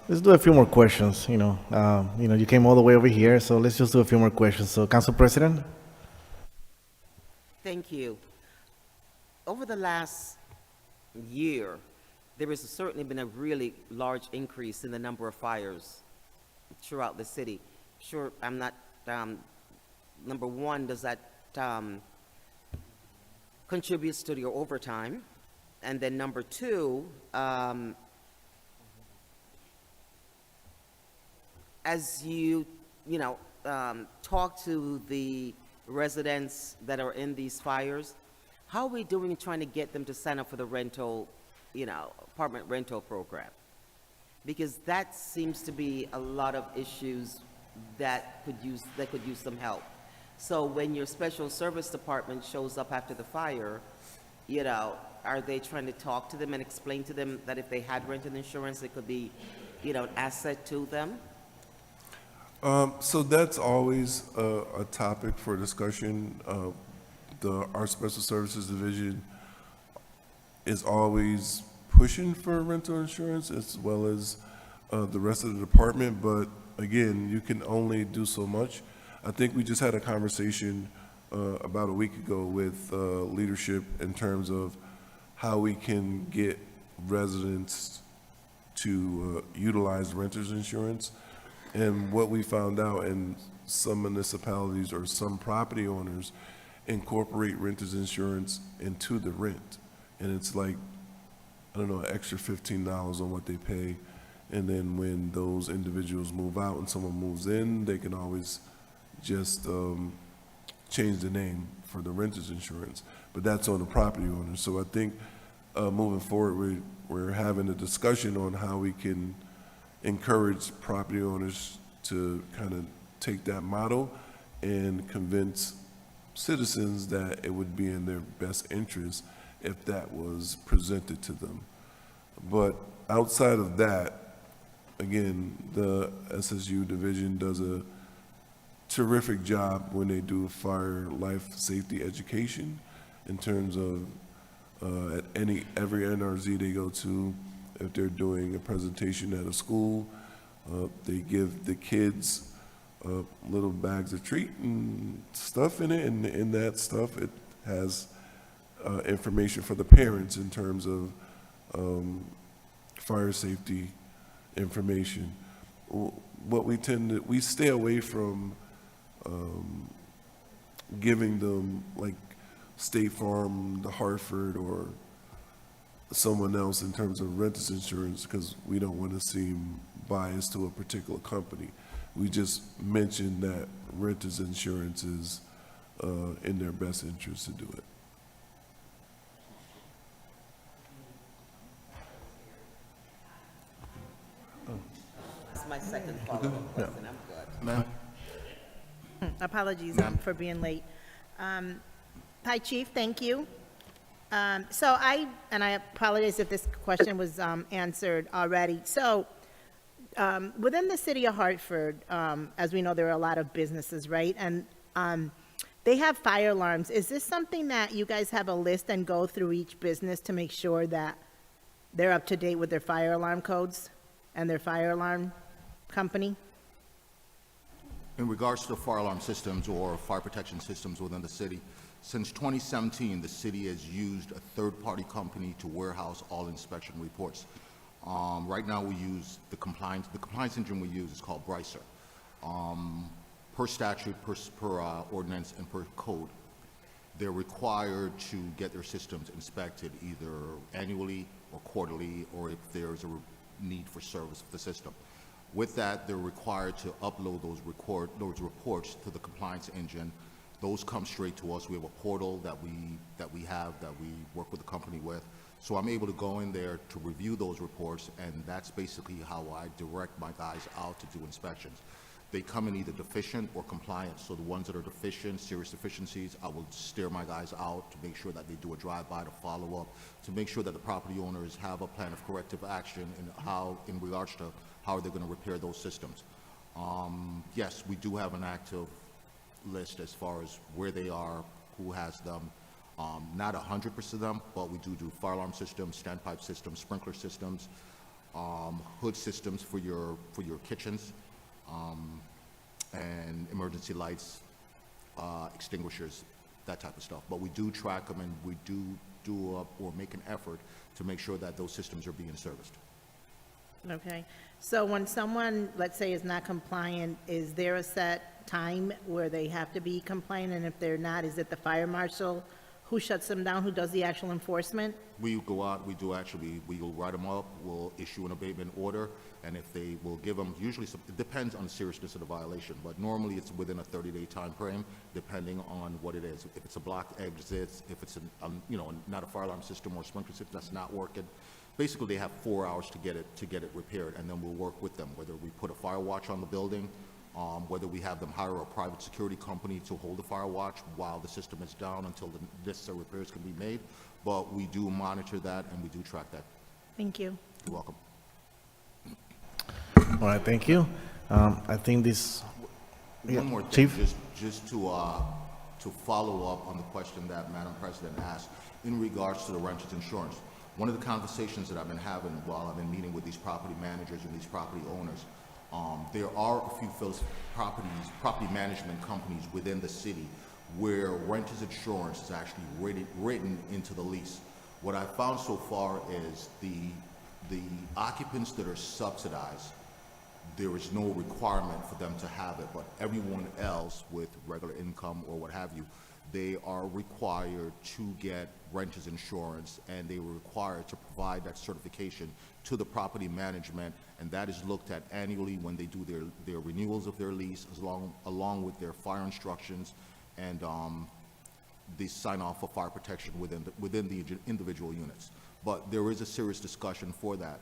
let's do a few more questions. You came all the way over here, so let's just do a few more questions. So, Council President. Thank you. Over the last year, there has certainly been a really large increase in the number of fires throughout the city. Sure, I'm not, number one, does that contributes to your overtime? And then number two, as you talk to the residents that are in these fires, how are we doing trying to get them to sign up for the rental, apartment rental program? Because that seems to be a lot of issues that could use some help. So when your special service department shows up after the fire, are they trying to talk to them and explain to them that if they had rental insurance, it could be, an asset to them? So that's always a topic for discussion. Our Special Services Division is always pushing for rental insurance, as well as the rest of the department, but again, you can only do so much. I think we just had a conversation about a week ago with leadership in terms of how we can get residents to utilize renters insurance. And what we found out in some municipalities or some property owners incorporate renters insurance into the rent. And it's like, I don't know, an extra $15 on what they pay. And then when those individuals move out and someone moves in, they can always just change the name for the renters insurance. But that's on the property owner. So I think moving forward, we're having a discussion on how we can encourage property owners to kind of take that model and convince citizens that it would be in their best interest if that was presented to them. But outside of that, again, the SSU division does a terrific job when they do fire life safety education in terms of at every NRZ they go to, if they're doing a presentation at a school, they give the kids little bags of treat and stuff in it, and in that stuff it has information for the parents in terms of fire safety information. What we stay away from giving them like State Farm, the Hartford, or someone else in terms of renters insurance, because we don't want to seem biased to a particular company. We just mentioned that renters insurance is in their best interest to do it. That's my second follow-up question. I'm good. Ma'am? Apologies for being late. Hi, Chief, thank you. So I apologize if this question was answered already. So within the city of Hartford, as we know, there are a lot of businesses, right? And they have fire alarms. Is this something that you guys have a list and go through each business to make sure that they're up to date with their fire alarm codes and their fire alarm company? In regards to the fire alarm systems or fire protection systems within the city, since 2017, the city has used a third-party company to warehouse all inspection reports. Right now, we use the compliance engine we use is called Brycer. Per statute, per ordinance, and per code, they're required to get their systems inspected either annually or quarterly, or if there's a need for service of the system. With that, they're required to upload those reports to the compliance engine. Those come straight to us. We have a portal that we work with the company with. So I'm able to go in there to review those reports, and that's basically how I direct my guys out to do inspections. They come in either deficient or compliant. So the ones that are deficient, serious deficiencies, I will steer my guys out to make sure that they do a drive-by to follow up, to make sure that the property owners have a plan of corrective action in regards to how they're going to repair those systems. Yes, we do have an active list as far as where they are, who has them. Not 100% of them, but we do fire alarm systems, standpipe systems, sprinkler systems, hood systems for your kitchens, and emergency lights, extinguishers, that type of stuff. But we do track them, and we do or make an effort to make sure that those systems are being serviced. Okay, so when someone, let's say, is not compliant, is there a set time where they have to be compliant? And if they're not, is it the fire marshal who shuts them down, who does the actual enforcement? We go out, we will write them up, we'll issue an abatement order, and if they will give them, usually, it depends on the seriousness of the violation, but normally it's within a 30-day time frame, depending on what it is. If it's a blocked exit, if it's not a fire alarm system or a sprinkler system that's not working, basically they have 4 hours to get it repaired, and then we'll work with them, whether we put a fire watch on the building, whether we have them hire a private security company to hold the fire watch while the system is down until the necessary repairs can be made. But we do monitor that, and we do track that. Thank you. You're welcome. All right, thank you. I think this, One more thing, Chief? just to follow up on the question that Madam President asked in regards to the renter's insurance. One of the conversations that I've been having while I've been meeting with these property managers and these property owners, there are a few property management companies within the city where renter's insurance is actually written into the lease. What I've found so far is the occupants that are subsidized, there is no requirement for them to have it, but everyone else with regular income or what have you, they are required to get renter's insurance, and they were required to provide that certification to the property management, and that is looked at annually when they do their renewals of their lease, along with their fire instructions, and they sign off for fire protection within the individual units. But there is a serious discussion for that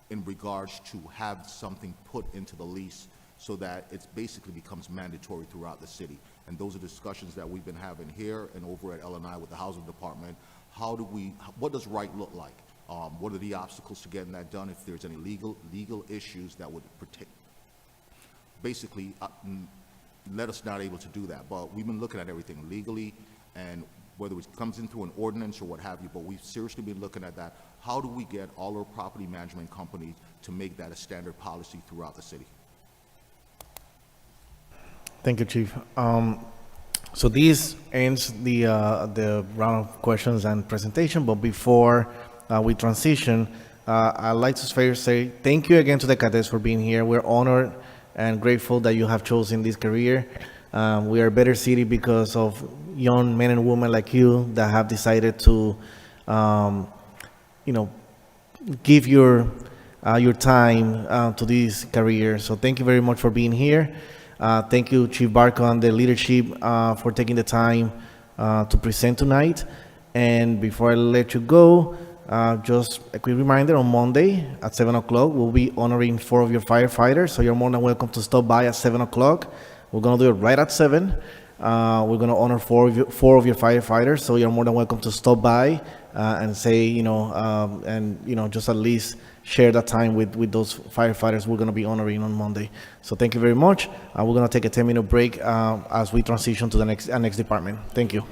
in regards to have something put into the lease so that it basically becomes mandatory throughout the city. And those are discussions that we've been having here and over at L&I with the Housing Department. What does right look like? What are the obstacles to getting that done? If there's any legal issues that would protect, basically, let us not able to do that. But we've been looking at everything legally, and whether it comes in through an ordinance or what have you, but we've seriously been looking at that. How do we get all our property management companies to make that a standard policy throughout the city? Thank you, Chief. So this ends the round of questions and presentation, but before we transition, I'd like to first say thank you again to the cadets for being here. We're honored and grateful that you have chosen this career. We are a better city because of young men and women like you that have decided to, give your time to this career. So thank you very much for being here. Thank you, Chief Barco, and the leadership for taking the time to present tonight. And before I let you go, just a quick reminder, on Monday at 7 o'clock, we'll be honoring 4 of your firefighters. So you're more than welcome to stop by at 7 o'clock. We're going to do it right at 7. We're going to honor 4 of your firefighters. So you're more than welcome to stop by and say, just at least share that time with those firefighters we're going to be honoring on Monday. So thank you very much. We're going to take a 10-minute break as we transition to the next department. Thank you.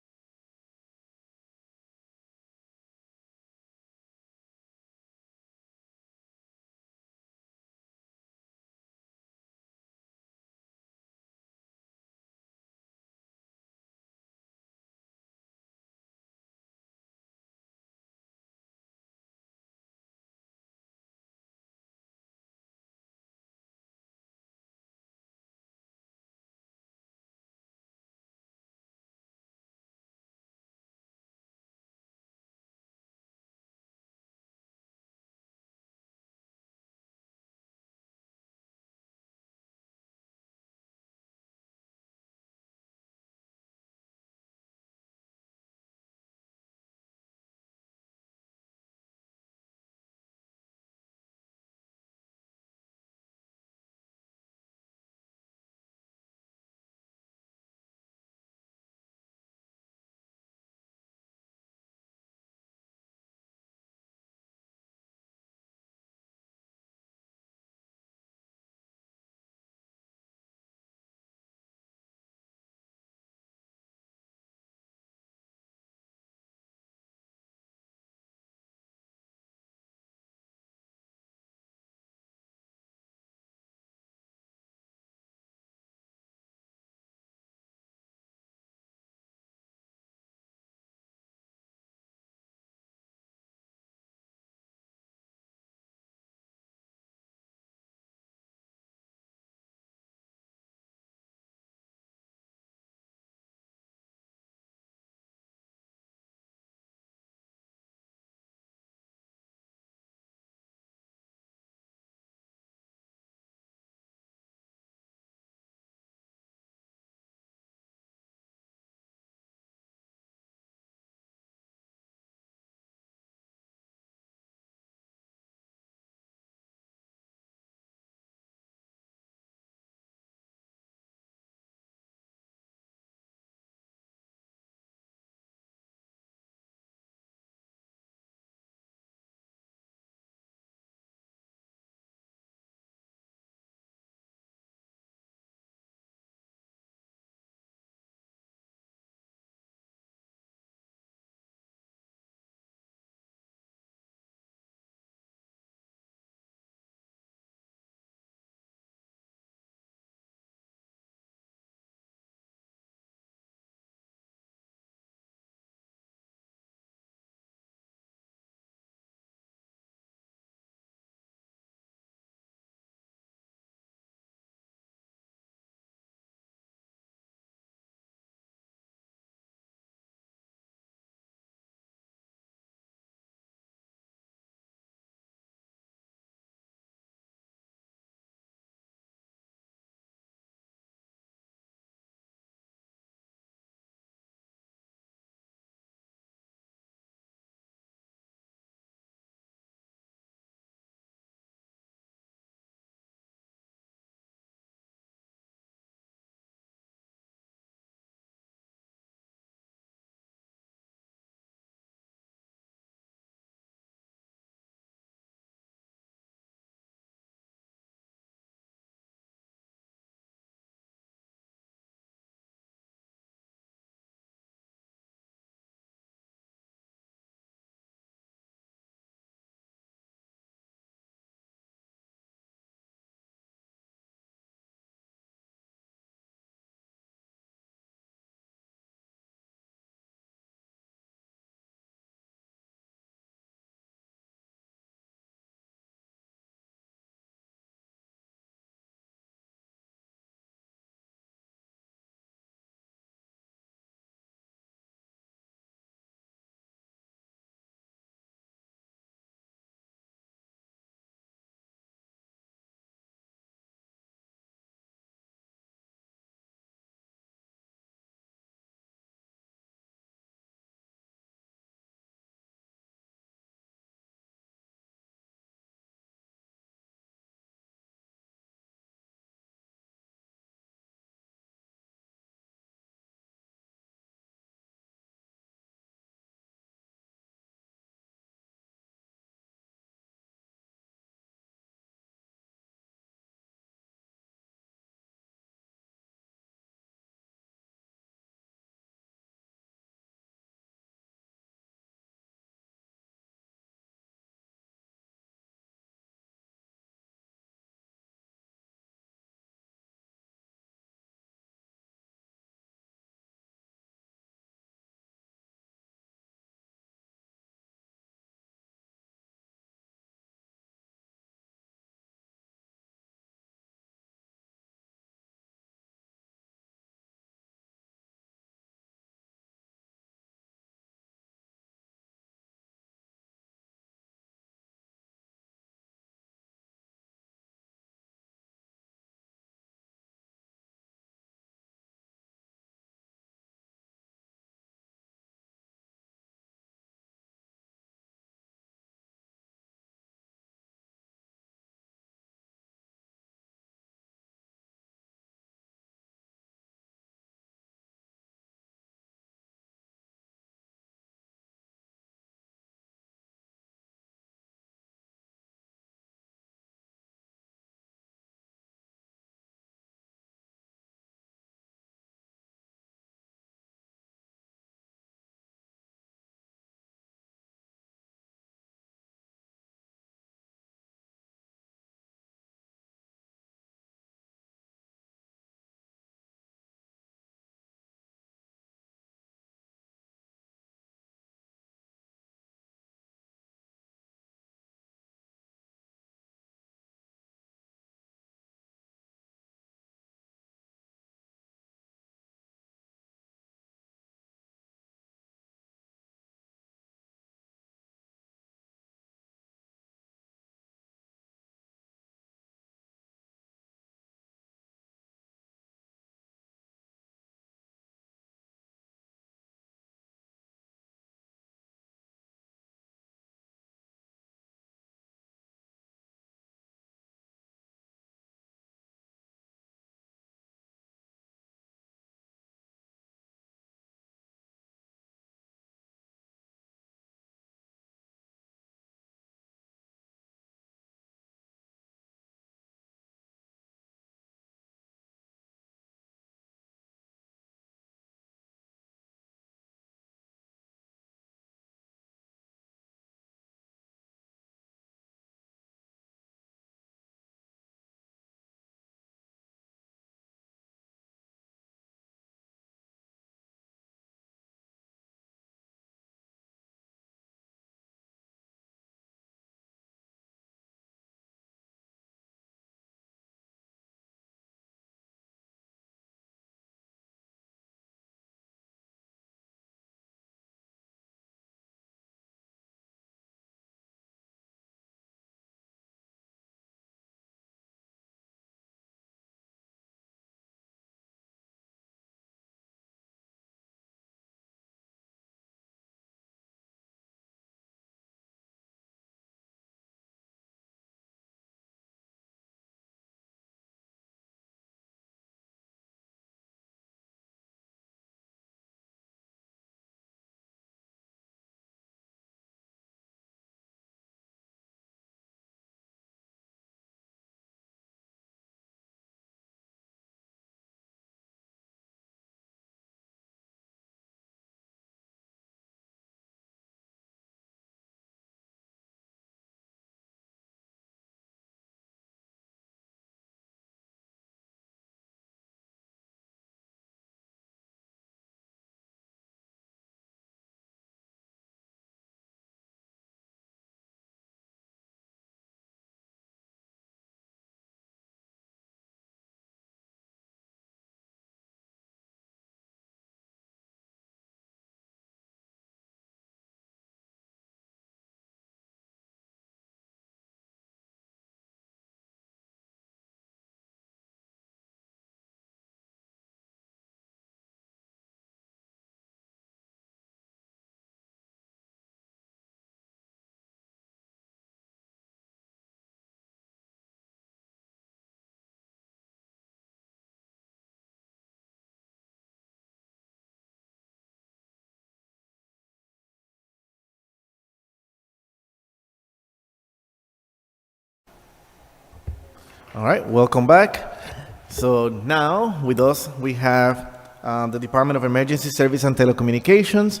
All right, welcome back. So now with us we have the Department of Emergency Service and Telecommunications,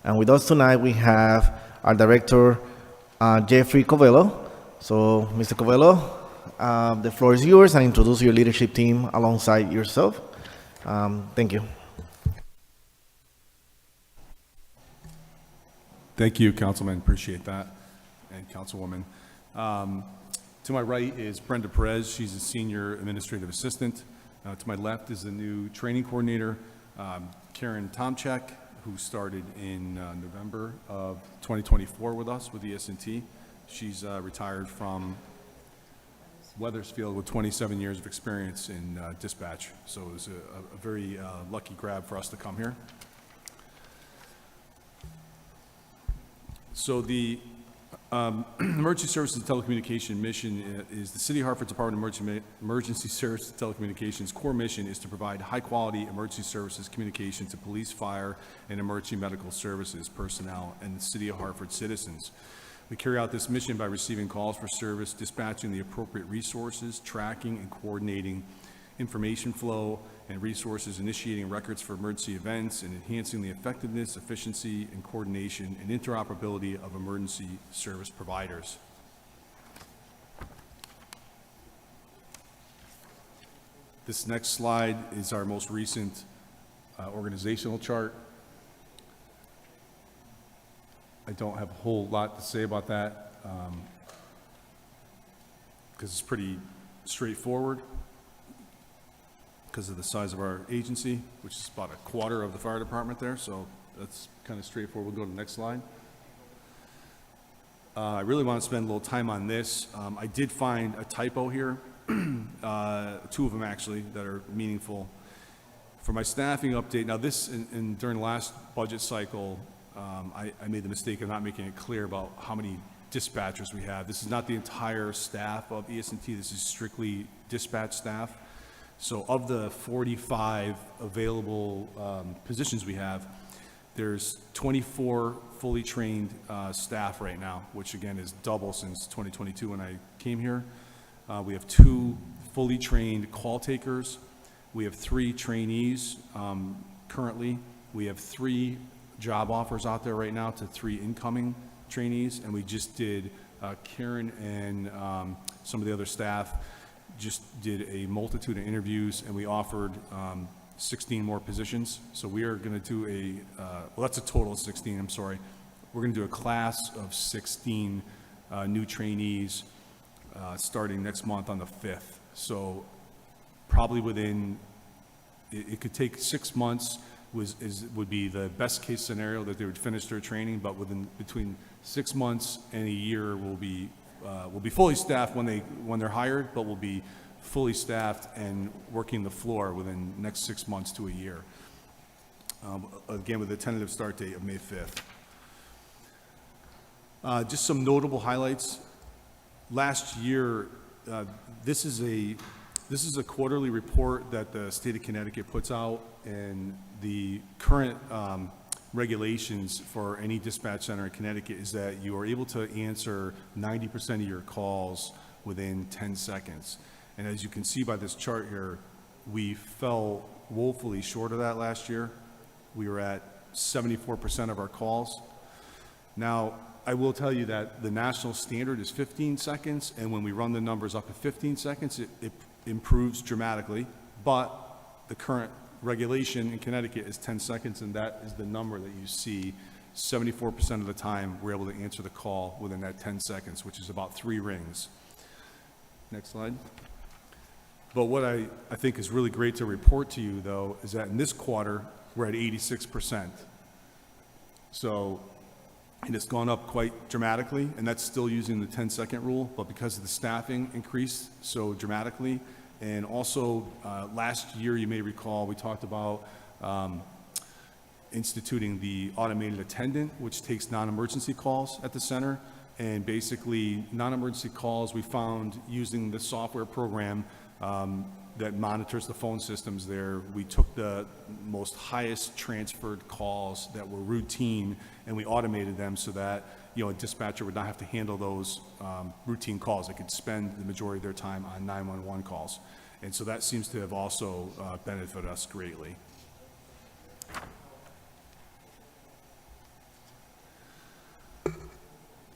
and with us tonight we have our Director Jeffrey Covello. So, Mr. Covello, the floor is yours, and introduce your leadership team alongside yourself. Thank you. Thank you, Councilman. Appreciate that, and Councilwoman. To my right is Brenda Perez. She's a Senior Administrative Assistant. To my left is the new Training Coordinator, Karen Tomchek, who started in November of 2024 with us with ES&T. She's retired from Weathersfield with 27 years of experience in dispatch. So it was a very lucky grab for us to come here. So the Emergency Services and Telecommunication mission is the City of Hartford Department of Emergency Services and Telecommunications core mission is to provide high-quality emergency services communication to police, fire, and emergency medical services personnel and the City of Hartford citizens. We carry out this mission by receiving calls for service, dispatching the appropriate resources, tracking and coordinating information flow and resources, initiating records for emergency events, and enhancing the effectiveness, efficiency, and coordination and interoperability of emergency service providers. This next slide is our most recent organizational chart. I don't have a whole lot to say about that because it's pretty straightforward because of the size of our agency, which is about a quarter of the fire department there, so that's kind of straightforward. We'll go to the next slide. I really want to spend a little time on this. I did find a typo here, two of them actually, that are meaningful. For my staffing update, now this, during the last budget cycle, I made the mistake of not making it clear about how many dispatchers we have. This is not the entire staff of ES&T, this is strictly dispatch staff. So of the 45 available positions we have, there's 24 fully trained staff right now, which again is double since 2022 when I came here. We have 2 fully trained call takers. We have 3 trainees currently. We have 3 job offers out there right now to 3 incoming trainees, and we just did, Karen and some of the other staff just did a multitude of interviews, and we offered 16 more positions. So we are going to do well, that's a total of 16, I'm sorry. We're going to do a class of 16 new trainees starting next month on the 5th. So probably within, it could take 6 months would be the best case scenario that they would finish their training, but between 6 months and a year will be fully staffed when they're hired, but will be fully staffed and working the floor within the next 6 months to a year. Again, with a tentative start date of May 5th. Just some notable highlights. Last year, this is a quarterly report that the state of Connecticut puts out, and the current regulations for any dispatch center in Connecticut is that you are able to answer 90% of your calls within 10 seconds. And as you can see by this chart here, we fell woefully short of that last year. We were at 74% of our calls. Now, I will tell you that the national standard is 15 seconds, and when we run the numbers up to 15 seconds, it improves dramatically, but the current regulation in Connecticut is 10 seconds, and that is the number that you see. 74% of the time, we're able to answer the call within that 10 seconds, which is about 3 rings. Next slide. But what I think is really great to report to you, though, is that in this quarter, we're at 86%. So, and it's gone up quite dramatically, and that's still using the 10-second rule, but because of the staffing increased so dramatically, and also last year, you may recall, we talked about instituting the automated attendant, which takes non-emergency calls at the center, and basically non-emergency calls we found using the software program that monitors the phone systems there. We took the most highest transferred calls that were routine and we automated them so that a dispatcher would not have to handle those routine calls. They could spend the majority of their time on 911 calls. And so that seems to have also benefited us greatly.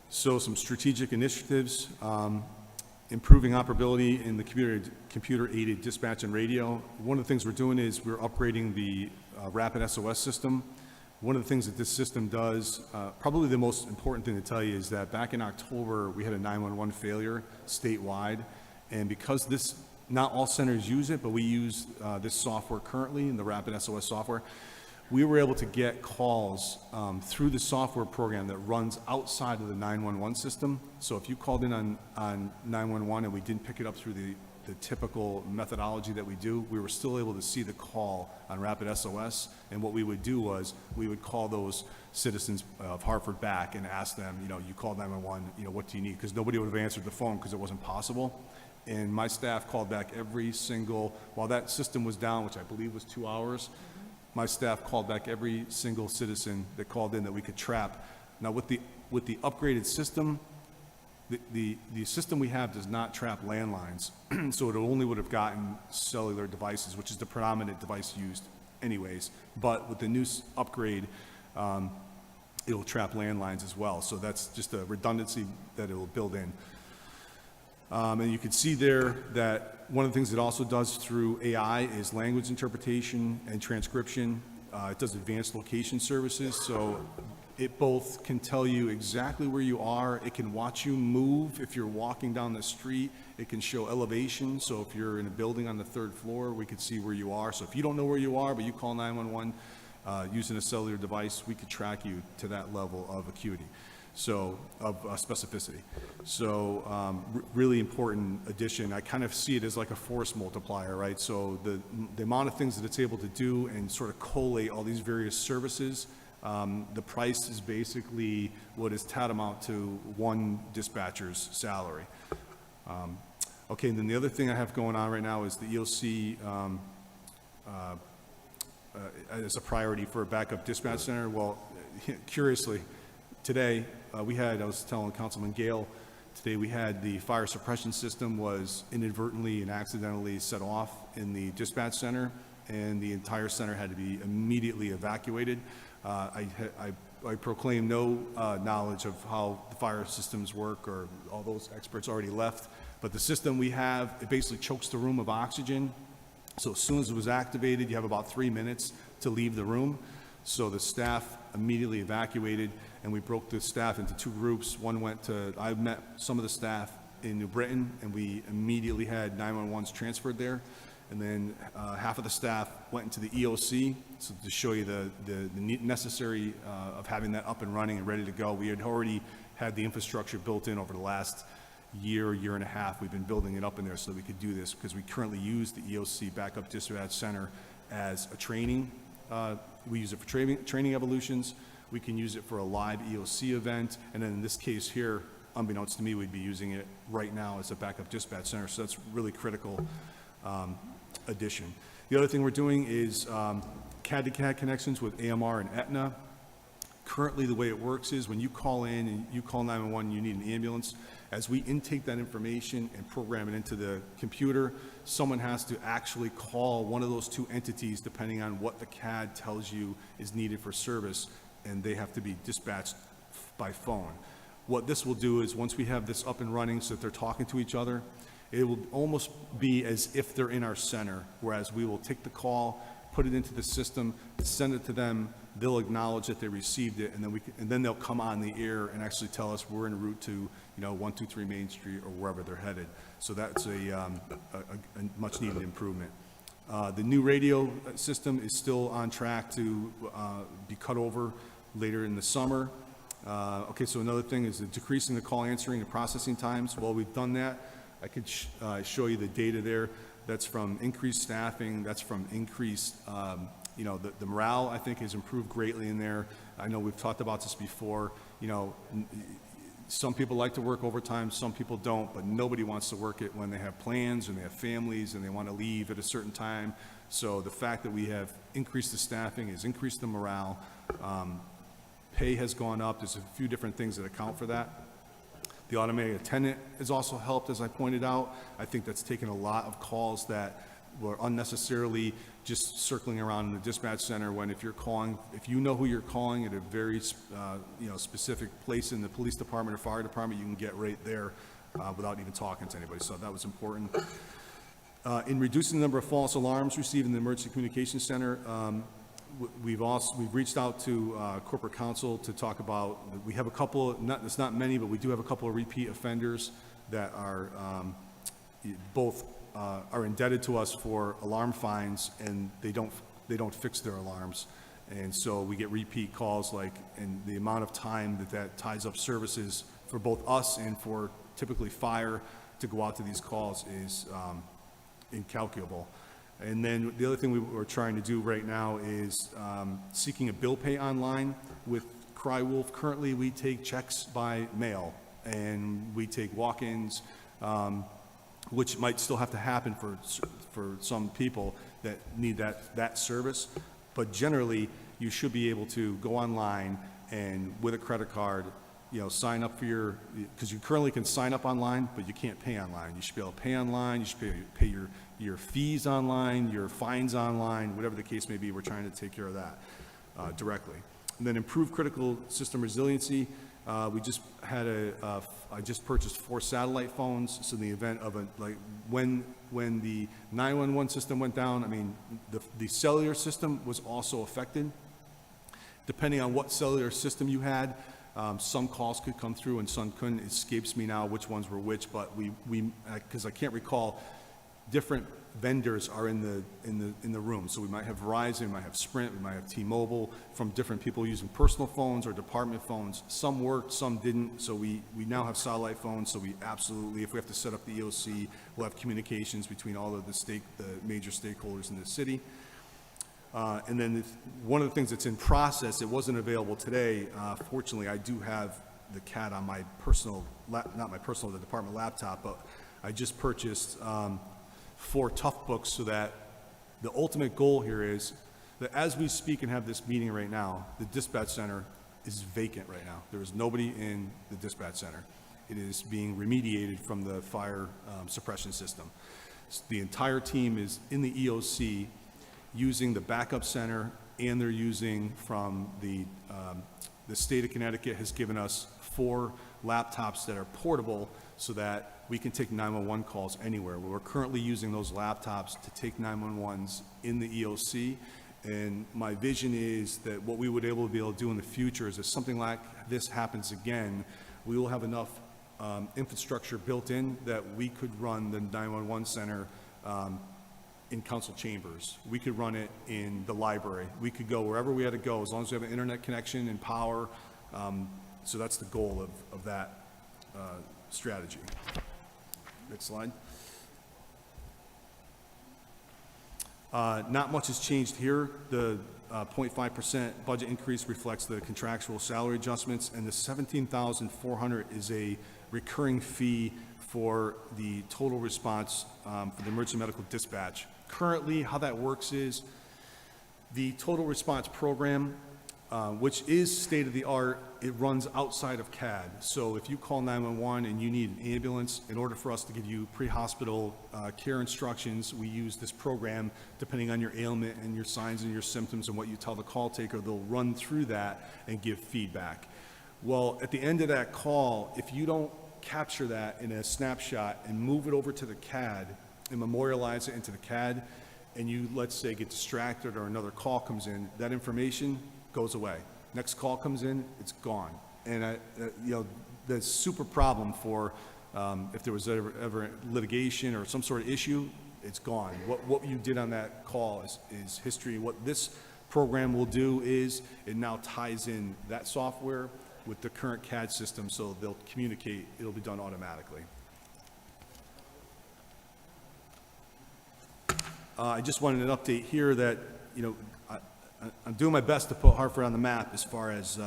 So some strategic initiatives, improving operability in the computer-aided dispatch and radio. One of the things we're doing is we're upgrading the rapid SOS system. One of the things that this system does, probably the most important thing to tell you is that back in October, we had a 911 failure statewide. And because not all centers use it, but we use this software currently in the rapid SOS software, we were able to get calls through the software program that runs outside of the 911 system. So if you called in on 911 and we didn't pick it up through the typical methodology that we do, we were still able to see the call on rapid SOS. And what we would do was we would call those citizens of Hartford back and ask them, you called 911, what do you need? Because nobody would have answered the phone because it wasn't possible. And my staff called back while that system was down, which I believe was 2 hours, my staff called back every single citizen that called in that we could trap. Now with the upgraded system, the system we have does not trap landlines, so it only would have gotten cellular devices, which is the predominant device used anyways. But with the new upgrade, it'll trap landlines as well. So that's just a redundancy that it will build in. And you can see there that one of the things it also does through AI is language interpretation and transcription. It does advanced location services, so it both can tell you exactly where you are. It can watch you move if you're walking down the street. It can show elevation, so if you're in a building on the 3rd floor, we could see where you are. So if you don't know where you are, but you call 911 using a cellular device, we could track you to that level of acuity. So, of specificity. So, really important addition. I kind of see it as like a force multiplier, right? So the amount of things that it's able to do and sort of collate all these various services, the price is basically what is tantamount to one dispatcher's salary. Okay, and then the other thing I have going on right now is the EOC as a priority for a backup dispatch center. Well, curiously, today, I was telling Councilman Gale, today we had the fire suppression system was inadvertently and accidentally set off in the dispatch center, and the entire center had to be immediately evacuated. I proclaim no knowledge of how the fire systems work, or all those experts already left, but the system we have, it basically chokes the room of oxygen. So as soon as it was activated, you have about 3 minutes to leave the room. So the staff immediately evacuated, and we broke the staff into 2 groups. I met some of the staff in New Britain, and we immediately had 911s transferred there. And then half of the staff went into the EOC, so to show you the necessary of having that up and running and ready to go. We had already had the infrastructure built in over the last year and a half. We've been building it up in there so that we could do this, because we currently use the EOC Backup Dispatch Center as a training. We use it for training evolutions. We can use it for a live EOC event. And then in this case here, unbeknownst to me, we'd be using it right now as a backup dispatch center. So that's really critical addition. The other thing we're doing is CAD-to-CAD connections with AMR and Aetna. Currently, the way it works is when you call in and you call 911, you need an ambulance. As we intake that information and program it into the computer, someone has to actually call one of those 2 entities, depending on what the CAD tells you is needed for service, and they have to be dispatched by phone. What this will do is, once we have this up and running so that they're talking to each other, it will almost be as if they're in our center, whereas we will take the call, put it into the system, send it to them, they'll acknowledge that they received it, and then they'll come on the air and actually tell us we're en route to 123 Main Street or wherever they're headed. So that's a much needed improvement. The new radio system is still on track to be cut over later in the summer. Okay, so another thing is decreasing the call answering and processing times. Well, we've done that. I could show you the data there. That's from increased staffing. That's from increased, the morale, I think, has improved greatly in there. I know we've talked about this before. Some people like to work overtime, some people don't, but nobody wants to work it when they have plans and they have families and they want to leave at a certain time. So the fact that we have increased the staffing has increased the morale, pay has gone up. There's a few different things that account for that. The automated attendant has also helped, as I pointed out. I think that's taken a lot of calls that were unnecessarily just circling around in the dispatch center, when if you're calling, if you know who you're calling at a very specific place in the police department or fire department, you can get right there without even talking to anybody. So that was important. In reducing the number of false alarms received in the emergency communications center, we've reached out to corporate counsel to talk about, we have a couple, it's not many, but we do have a couple of repeat offenders that are both are indebted to us for alarm fines, and they don't fix their alarms. And so we get repeat calls, and the amount of time that ties up services for both us and for typically fire to go out to these calls is incalculable. And then the other thing we're trying to do right now is seeking a bill pay online with CryWolf. Currently, we take checks by mail, and we take walk-ins, which might still have to happen for some people that need that service. But generally, you should be able to go online and with a credit card, sign up for because you currently can sign up online, but you can't pay online. You should be able to pay online. You should pay your fees online, your fines online, whatever the case may be. We're trying to take care of that directly. And then improve critical system resiliency. We just had I just purchased 4 satellite phones, so in the event of when the 911 system went down, I mean, the cellular system was also affected. Depending on what cellular system you had, some calls could come through and some couldn't. It escapes me now which ones were which, but we because I can't recall, different vendors are in the room. So we might have Verizon, we might have Sprint, we might have T-Mobile, from different people using personal phones or department phones. Some worked, some didn't. So we now have satellite phones. So we absolutely, if we have to set up the EOC, we'll have communications between all of the major stakeholders in the city. And then one of the things that's in process, it wasn't available today. Fortunately, I do have the CAD on my personal, not my personal, the department laptop, but I just purchased 4 tough books, so that the ultimate goal here is that as we speak and have this meeting right now, the dispatch center is vacant right now. There is nobody in the dispatch center. It is being remediated from the fire suppression system. The entire team is in the EOC using the backup center, and they're using from the state of Connecticut has given us 4 laptops that are portable, so that we can take 911 calls anywhere. We're currently using those laptops to take 911s in the EOC, and my vision is that what we would be able to do in the future is if something like this happens again, we will have enough infrastructure built in that we could run the 911 center in council chambers. We could run it in the library. We could go wherever we had to go, as long as we have an internet connection and power. So that's the goal of that strategy. Next slide. Not much has changed here. The 0.5% budget increase reflects the contractual salary adjustments, and the $17,400 is a recurring fee for the total response for the emergency medical dispatch. Currently, how that works is the total response program, which is state-of-the-art, it runs outside of CAD. So if you call 911 and you need an ambulance, in order for us to give you pre-hospital care instructions, we use this program. Depending on your ailment and your signs and your symptoms and what you tell the call taker, they'll run through that and give feedback. Well, at the end of that call, if you don't capture that in a snapshot and move it over to the CAD and memorialize it into the CAD, and you, let's say, get distracted or another call comes in, that information goes away. Next call comes in, it's gone. And that's super problem for if there was ever litigation or some sort of issue, it's gone. What you did on that call is history. What this program will do is it now ties in that software with the current CAD system, so they'll communicate. It'll be done automatically. I just wanted an update here that, I'm doing my best to put Hartford on the map as far as,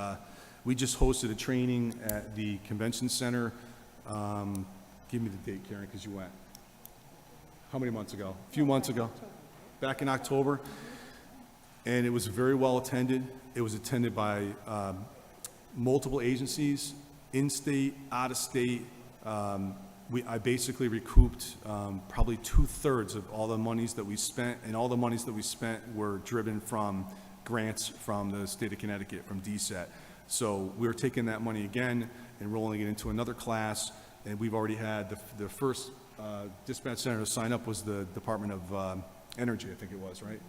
we just hosted a training at the convention center. Give me the date, Karen, because you went. How many months ago? A few months ago. Back in October. And it was very well attended. It was attended by multiple agencies, in-state, out-of-state. I basically recouped probably 2/3 of all the monies that we spent, and all the monies that we spent were driven from grants from the state of Connecticut, from DSET. So we're taking that money again and rolling it into another class, and we've already had the first dispatch center to sign up was the Department of Energy, I think it was, right?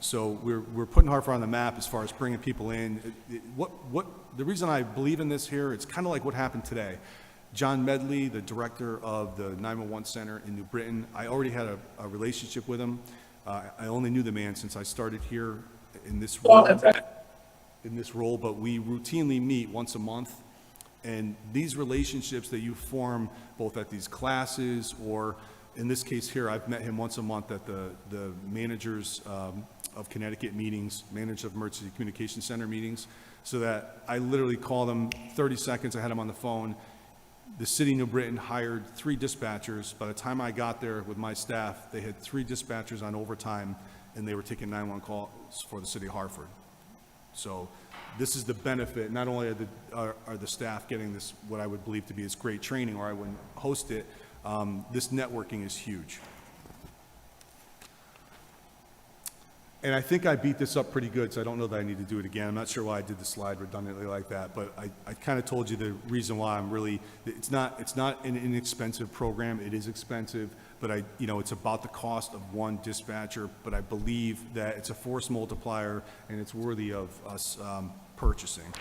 So we're putting Hartford on the map as far as bringing people in. The reason I believe in this here, it's kind of like what happened today. John Medley, the director of the 911 center in New Britain, I already had a relationship with him. I only knew the man since I started here in this role, but we routinely meet once a month. And these relationships that you form both at these classes, or in this case here, I've met him once a month at the managers of Connecticut meetings, managers of emergency communications center meetings, so that I literally call them 30 seconds, I had him on the phone. The city of New Britain hired 3 dispatchers. By the time I got there with my staff, they had 3 dispatchers on overtime, and they were taking 911 calls for the city of Hartford. So this is the benefit. Not only are the staff getting this, what I would believe to be this great training, or I wouldn't host it, this networking is huge. And I think I beat this up pretty good, so I don't know that I need to do it again. I'm not sure why I did the slide redundantly like that, but I kind of told you the reason why I'm really, it's not an inexpensive program. It is expensive, but it's about the cost of one dispatcher, but I believe that it's a force multiplier and it's worthy of us purchasing.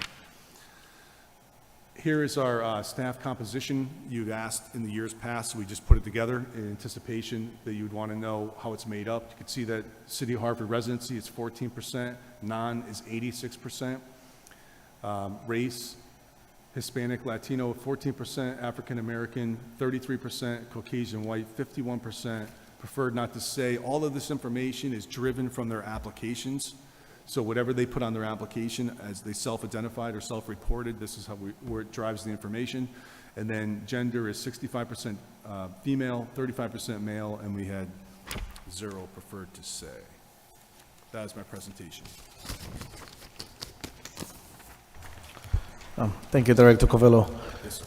Here is our staff composition. You've asked in the years past, so we just put it together in anticipation that you would want to know how it's made up. You can see that City of Hartford residency is 14%, non is 86%. Race, Hispanic, Latino, 14%, African American, 33%, Caucasian white, 51%. Preferred not to say. All of this information is driven from their applications. So whatever they put on their application as they self-identified or self-reported, this is where it drives the information. And then gender is 65% female, 35% male, and we had 0 preferred to say. That is my presentation. Thank you, Director Covello. Yes,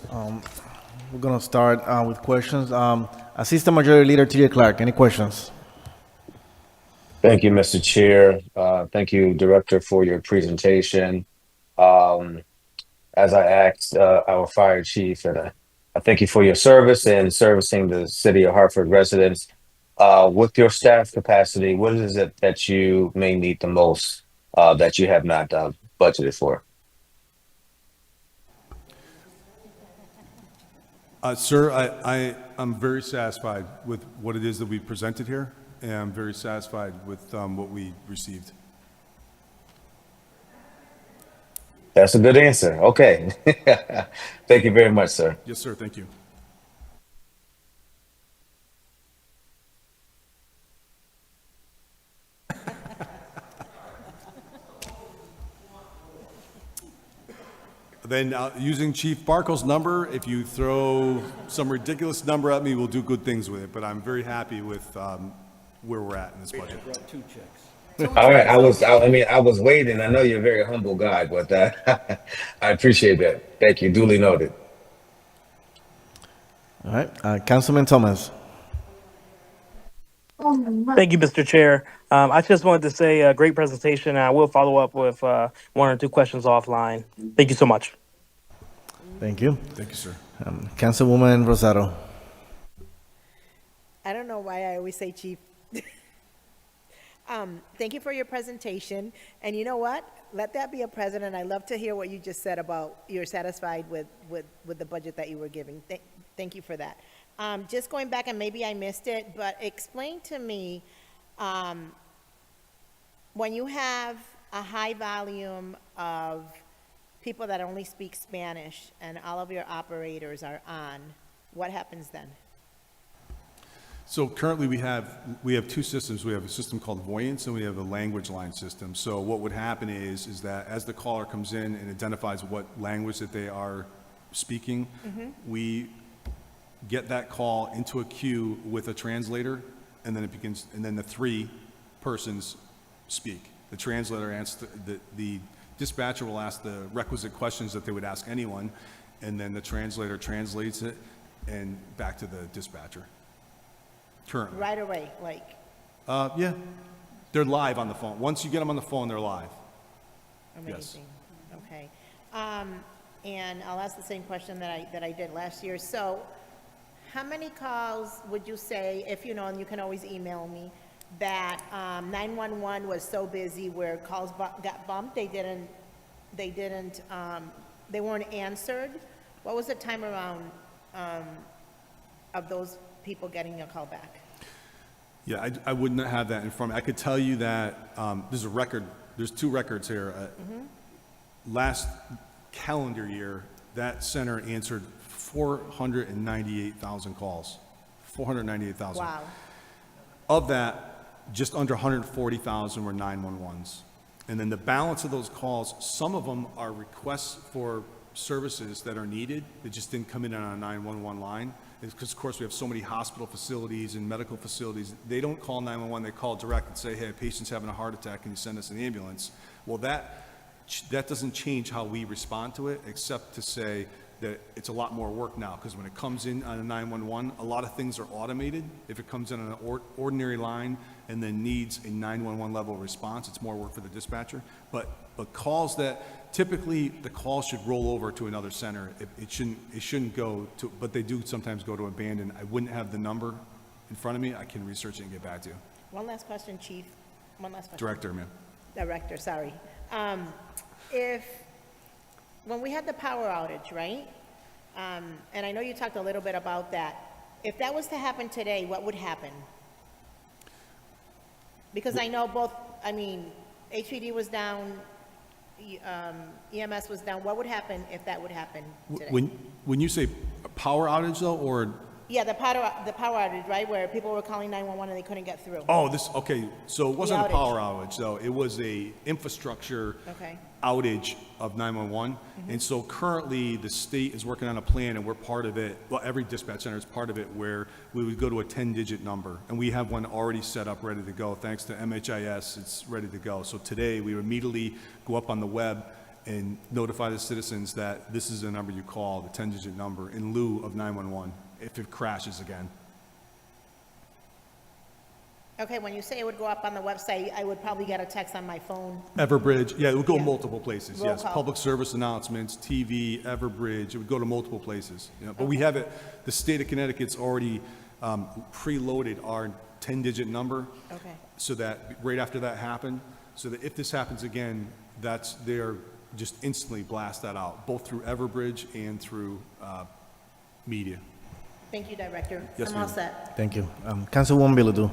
We're going to start with questions. Assistant Majority Leader T.J. Clark, any questions? Thank you, Mr. Chair. Thank you, Director, for your presentation. As I asked our fire chief, and I thank you for your service and servicing the city of Hartford residents. With your staff capacity, what is it that you may need the most that you have not budgeted for? Sir, I'm very satisfied with what it is that we presented here, and I'm very satisfied with what we received. That's a good answer. Okay. Thank you very much, sir. Yes, sir. Thank you. Then using Chief Barco's number, if you throw some ridiculous number at me, we'll do good things with it. But I'm very happy with where we're at in this budget. I brought 2 checks. All right. I was waiting. I know you're a very humble guy, but I appreciate that. Thank you. Duly noted. All right. Councilman Thomas. Thank you, Mr. Chair. I just wanted to say a great presentation, and I will follow up with 1 or 2 questions offline. Thank you so much. Thank you. Thank you, sir. Councilwoman Rosado. I don't know why I always say chief. Thank you for your presentation. And you know what? Let that be a precedent. I love to hear what you just said about you're satisfied with the budget that you were giving. Thank you for that. Just going back, and maybe I missed it, but explain to me, when you have a high volume of people that only speak Spanish and all of your operators are on, what happens then? So currently we have 2 systems. We have a system called Voyance and we have a language line system. So what would happen is that as the caller comes in and identifies what language that they are speaking, we get that call into a queue with a translator, and then it begins, and then the 3 persons speak. The translator answers the dispatcher will ask the requisite questions that they would ask anyone, and then the translator translates it and back to the dispatcher. Currently. Right away, like, Yeah, they're live on the phone. Once you get them on the phone, they're live. amazing. Okay. And I'll ask the same question that I did last year. So how many calls would you say, if you know, and you can always email me, that 911 was so busy where calls got bumped, they weren't answered? What was the time around of those people getting a call back? Yeah, I wouldn't have that in front of me. I could tell you that there's a record, there's two records here. Last calendar year, that center answered 498,000 calls. 498,000. Wow. Of that, just under 140,000 were 911s. And then the balance of those calls, some of them are requests for services that are needed that just didn't come in on a 911 line. Because, of course, we have so many hospital facilities and medical facilities. They don't call 911, they call direct and say, hey, a patient's having a heart attack, can you send us an ambulance? Well, that doesn't change how we respond to it, except to say that it's a lot more work now, because when it comes in on a 911, a lot of things are automated. If it comes in on an ordinary line and then needs a 911 level response, it's more work for the dispatcher. But calls that, typically, the call should roll over to another center. It shouldn't go to, but they do sometimes go to abandoned. I wouldn't have the number in front of me. I can research it and get back to you. One last question, Chief. One last question. Director, ma'am. Director, sorry. When we had the power outage, right? And I know you talked a little bit about that. If that was to happen today, what would happen? Because I know HPD was down, EMS was down. What would happen if that would happen today? When you say a power outage, though, or? Yeah, the power outage, right, where people were calling 911 and they couldn't get through. Oh, okay. So it wasn't a outage. power outage, though. It was a infrastructure outage of 911. And so currently, the state is working on a plan, and we're part of it. Well, every dispatch center is part of it, where we would go to a 10-digit number. And we have one already set up, ready to go. Thanks to MHIS, it's ready to go. So today, we would immediately go up on the web and notify the citizens that this is the number you call, the 10-digit number, in lieu of 911, if it crashes again. Okay, when you say it would go up on the website, I would probably get a text on my phone. Everbridge, yeah, it would go Yeah. multiple places, Roll yes. call. Public service announcements, TV, Everbridge, it would go to multiple places. You know, but we have it, the state of Connecticut's already preloaded our 10-digit number. Okay. So that right after that happened, so that if this happens again, they're just instantly blast that out, both through Everbridge and through media. Thank you, Director. Yes, I'm all ma'am. set. Thank you. Councilwoman Bilodeau.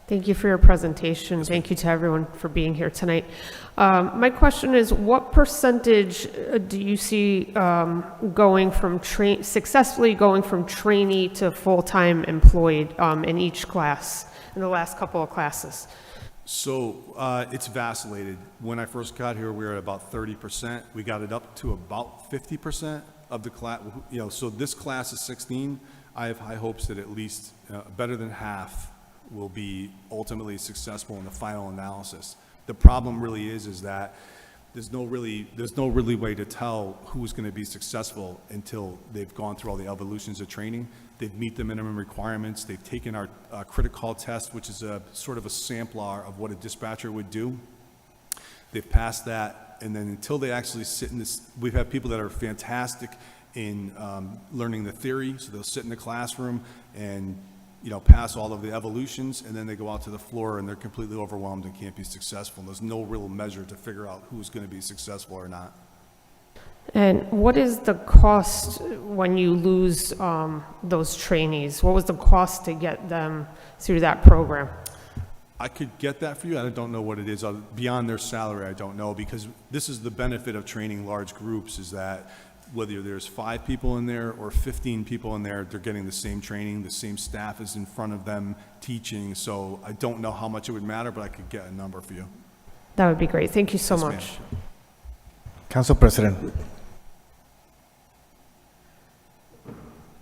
Thank you for your presentation. Thank you to everyone for being here tonight. My question is, what percentage do you see successfully going from trainee to full-time employed in each class, in the last couple of classes? So it's vacillated. When I first got here, we were at about 30%. We got it up to about 50% of the class. So this class is 16. I have high hopes that at least better than half will be ultimately successful in the final analysis. The problem really is that there's no really way to tell who's going to be successful until they've gone through all the evolutions of training. They've meet the minimum requirements. They've taken our critical call test, which is a sort of a sampler of what a dispatcher would do. They've passed that, and then until they actually sit in this, we've had people that are fantastic in learning the theory, so they'll sit in the classroom and pass all of the evolutions, and then they go out to the floor and they're completely overwhelmed and can't be successful. And there's no real measure to figure out who's going to be successful or not. And what is the cost when you lose those trainees? What was the cost to get them through that program? I could get that for you. I don't know what it is. Beyond their salary, I don't know, because this is the benefit of training large groups, is that whether there's 5 people in there or 15 people in there, they're getting the same training, the same staff is in front of them teaching. So I don't know how much it would matter, but I could get a number for you. That would be great. Thank you so Yes, ma'am. much. Council President.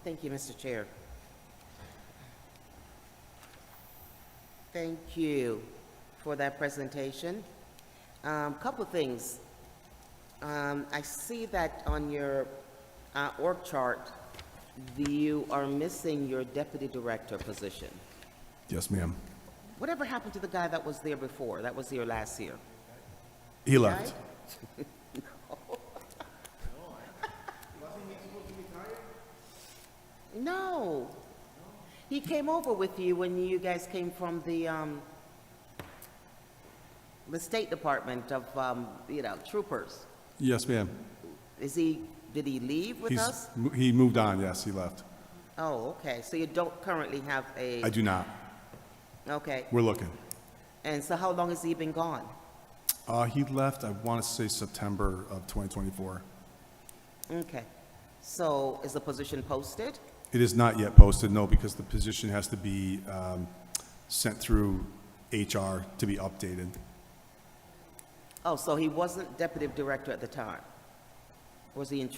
Thank you, Mr. Chair. Thank you for that presentation. Couple of things. I see that on your org chart, you are missing your deputy director position. Yes, ma'am. Whatever happened to the guy that was there before, that was here last year? He left. No. He came over with you when you guys came from the State Department of, troopers. Yes, ma'am. Did he leave with us? He moved on, yes, he left. Oh, okay. So you don't currently have I do not. Okay. We're looking. And so how long has he been gone? He left, I want to say September of 2024. Okay. So is the position posted? It is not yet posted, no, because the position has to be sent through HR to be updated. Oh, so he wasn't deputy director at the time? Was he in?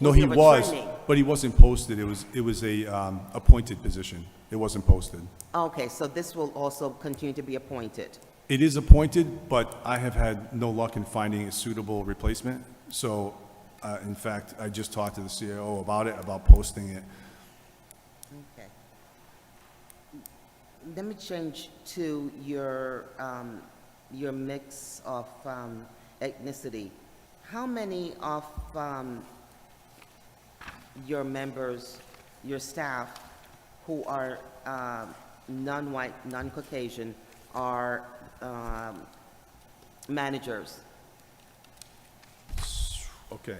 No, he he of a was, training? but he wasn't posted. It was a appointed position. It wasn't posted. Okay, so this will also continue to be appointed? It is appointed, but I have had no luck in finding a suitable replacement. So, in fact, I just talked to the CAO about it, about posting it. Okay. Let me change to your mix of ethnicity. How many of your members, your staff, who are non-white, non-Caucasian, are managers? Okay.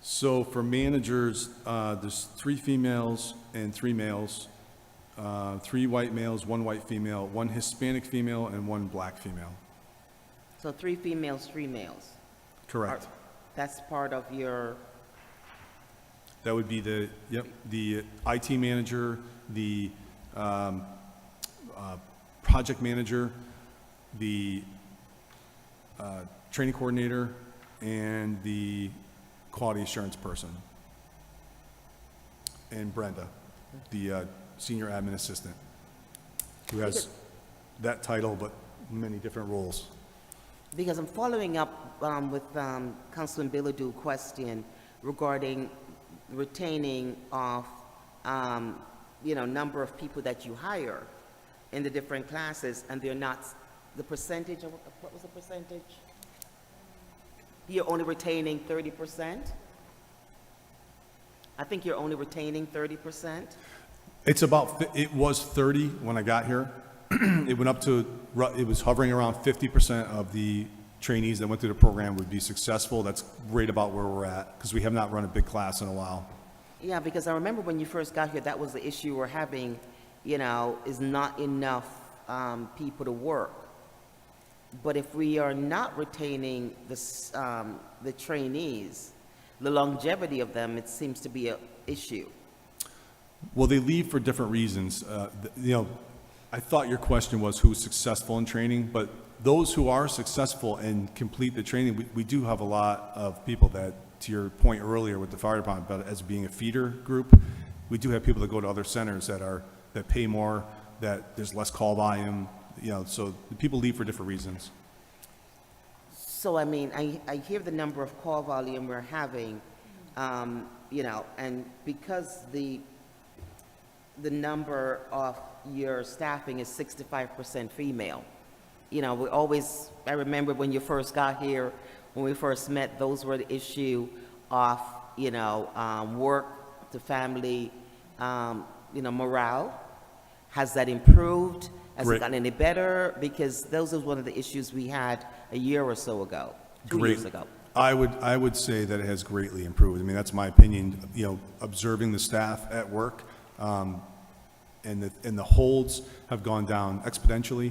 So for managers, there's 3 females and 3 males, 3 white males, 1 white female, 1 Hispanic female, and 1 black female. So 3 females, 3 males. Correct. That's part of your, That would be the IT manager, the project manager, the training coordinator, and the quality assurance person. And Brenda, the senior admin assistant, who has that title but many different roles. because I'm following up with Councilman Biloudu's question regarding retaining of, number of people that you hire in the different classes, and they're not, the percentage, of what was the percentage? You're only retaining 30%? I think you're only retaining 30%? It was 30 when I got here. It went up to, it was hovering around 50% of the trainees that went through the program would be successful. That's right about where we're at, because we have not run a big class in a while. Yeah, because I remember when you first got here, that was the issue we're having, is not enough people to work. But if we are not retaining the trainees, the longevity of them, it seems to be an issue. Well, they leave for different reasons. I thought your question was who's successful in training, but those who are successful and complete the training, we do have a lot of people that, to your point earlier with the fire department, about it as being a feeder group, we do have people that go to other centers that pay more, that there's less call volume, so the people leave for different reasons. So, I mean, I hear the number of call volume we're having, and because the number of your staffing is 65% female, I remember when you first got here, when we first met, those were the issue of, work to family, morale. Has that improved? Has it gotten any better? Because those are one of the issues we had a year or so ago, 2 years ago. I would say that it has greatly improved. I mean, that's my opinion, observing the staff at work, and the holds have gone down exponentially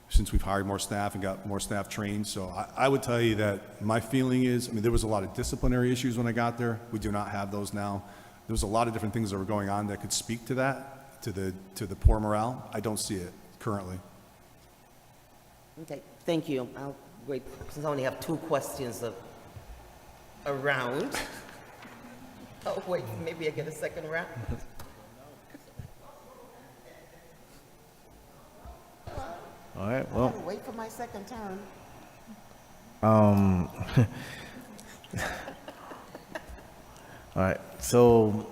since we've hired more staff and got more staff trained. So I would tell you that my feeling is, there was a lot of disciplinary issues when I got there. We do not have those now. There was a lot of different things that were going on that could speak to that, to the poor morale. I don't see it currently. Okay, thank you. I'll wait, since I only have 2 questions around. Oh, wait, maybe I get a second round? All right, I well, had to wait for my second term. all right, so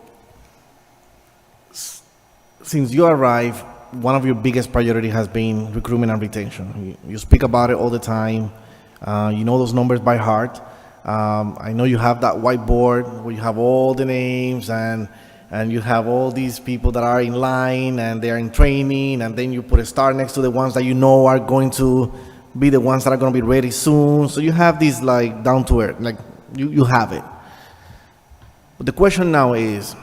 since you arrived, one of your biggest priority has been recruitment and retention. You speak about it all the time. You know those numbers by heart. I know you have that whiteboard where you have all the names and you have all these people that are in line and they are in training, and then you put a star next to the ones that you know are going to be the ones that are going to be ready soon. So you have this like down to earth, like you have it. But the question now is,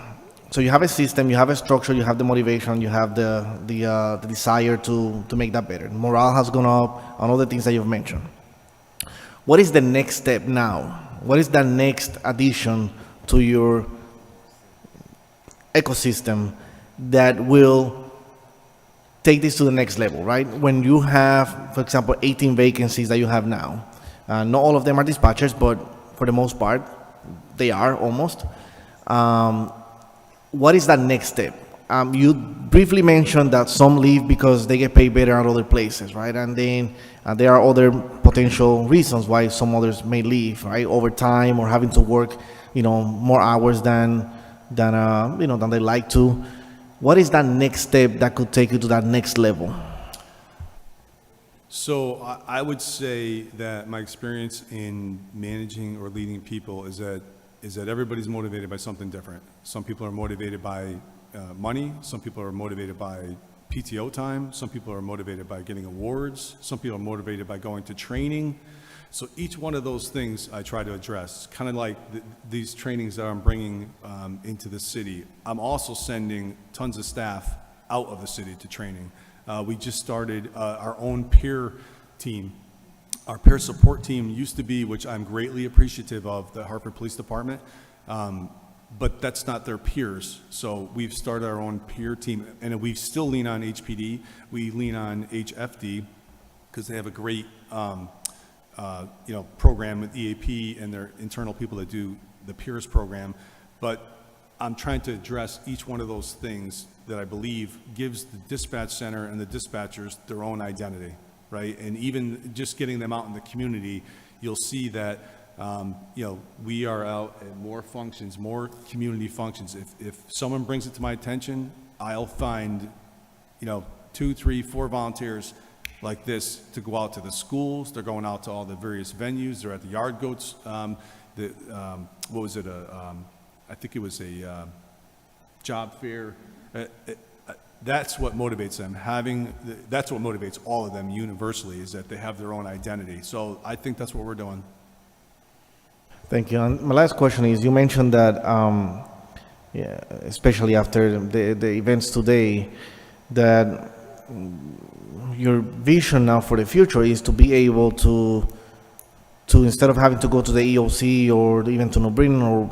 so you have a system, you have a structure, you have the motivation, you have the desire to make that better. Morale has gone up, and all the things that you've mentioned. What is the next step now? What is the next addition to your ecosystem that will take this to the next level, right? When you have, for example, 18 vacancies that you have now, not all of them are dispatchers, but for the most part, they are almost. What is that next step? You briefly mentioned that some leave because they get paid better at other places, right? And then there are other potential reasons why some others may leave, right? Overtime or having to work, more hours than they like to. What is that next step that could take you to that next level? So I would say that my experience in managing or leading people is that everybody's motivated by something different. Some people are motivated by money. Some people are motivated by PTO time. Some people are motivated by getting awards. Some people are motivated by going to training. So each one of those things I try to address, kind of like these trainings that I'm bringing into the city. I'm also sending tons of staff out of the city to training. We just started our own peer team. Our peer support team used to be, which I'm greatly appreciative of, the Hartford Police Department, but that's not their peers. So we've started our own peer team, and we still lean on HPD. We lean on HFD because they have a great program with EAP and their internal people that do the peers program. But I'm trying to address each one of those things that I believe gives the dispatch center and the dispatchers their own identity, right? And even just getting them out in the community, you'll see that, we are out at more functions, more community functions. If someone brings it to my attention, I'll find, 2, 3, 4 volunteers like this to go out to the schools. They're going out to all the various venues. They're at the Yard Goats. I think it was a job fair. That's what motivates them. That's what motivates all of them universally, is that they have their own identity. So I think that's what we're doing. Thank you. And my last question is, you mentioned that, especially after the events today, that your vision now for the future is to be able to instead of having to go to the EOC or even to New Britain or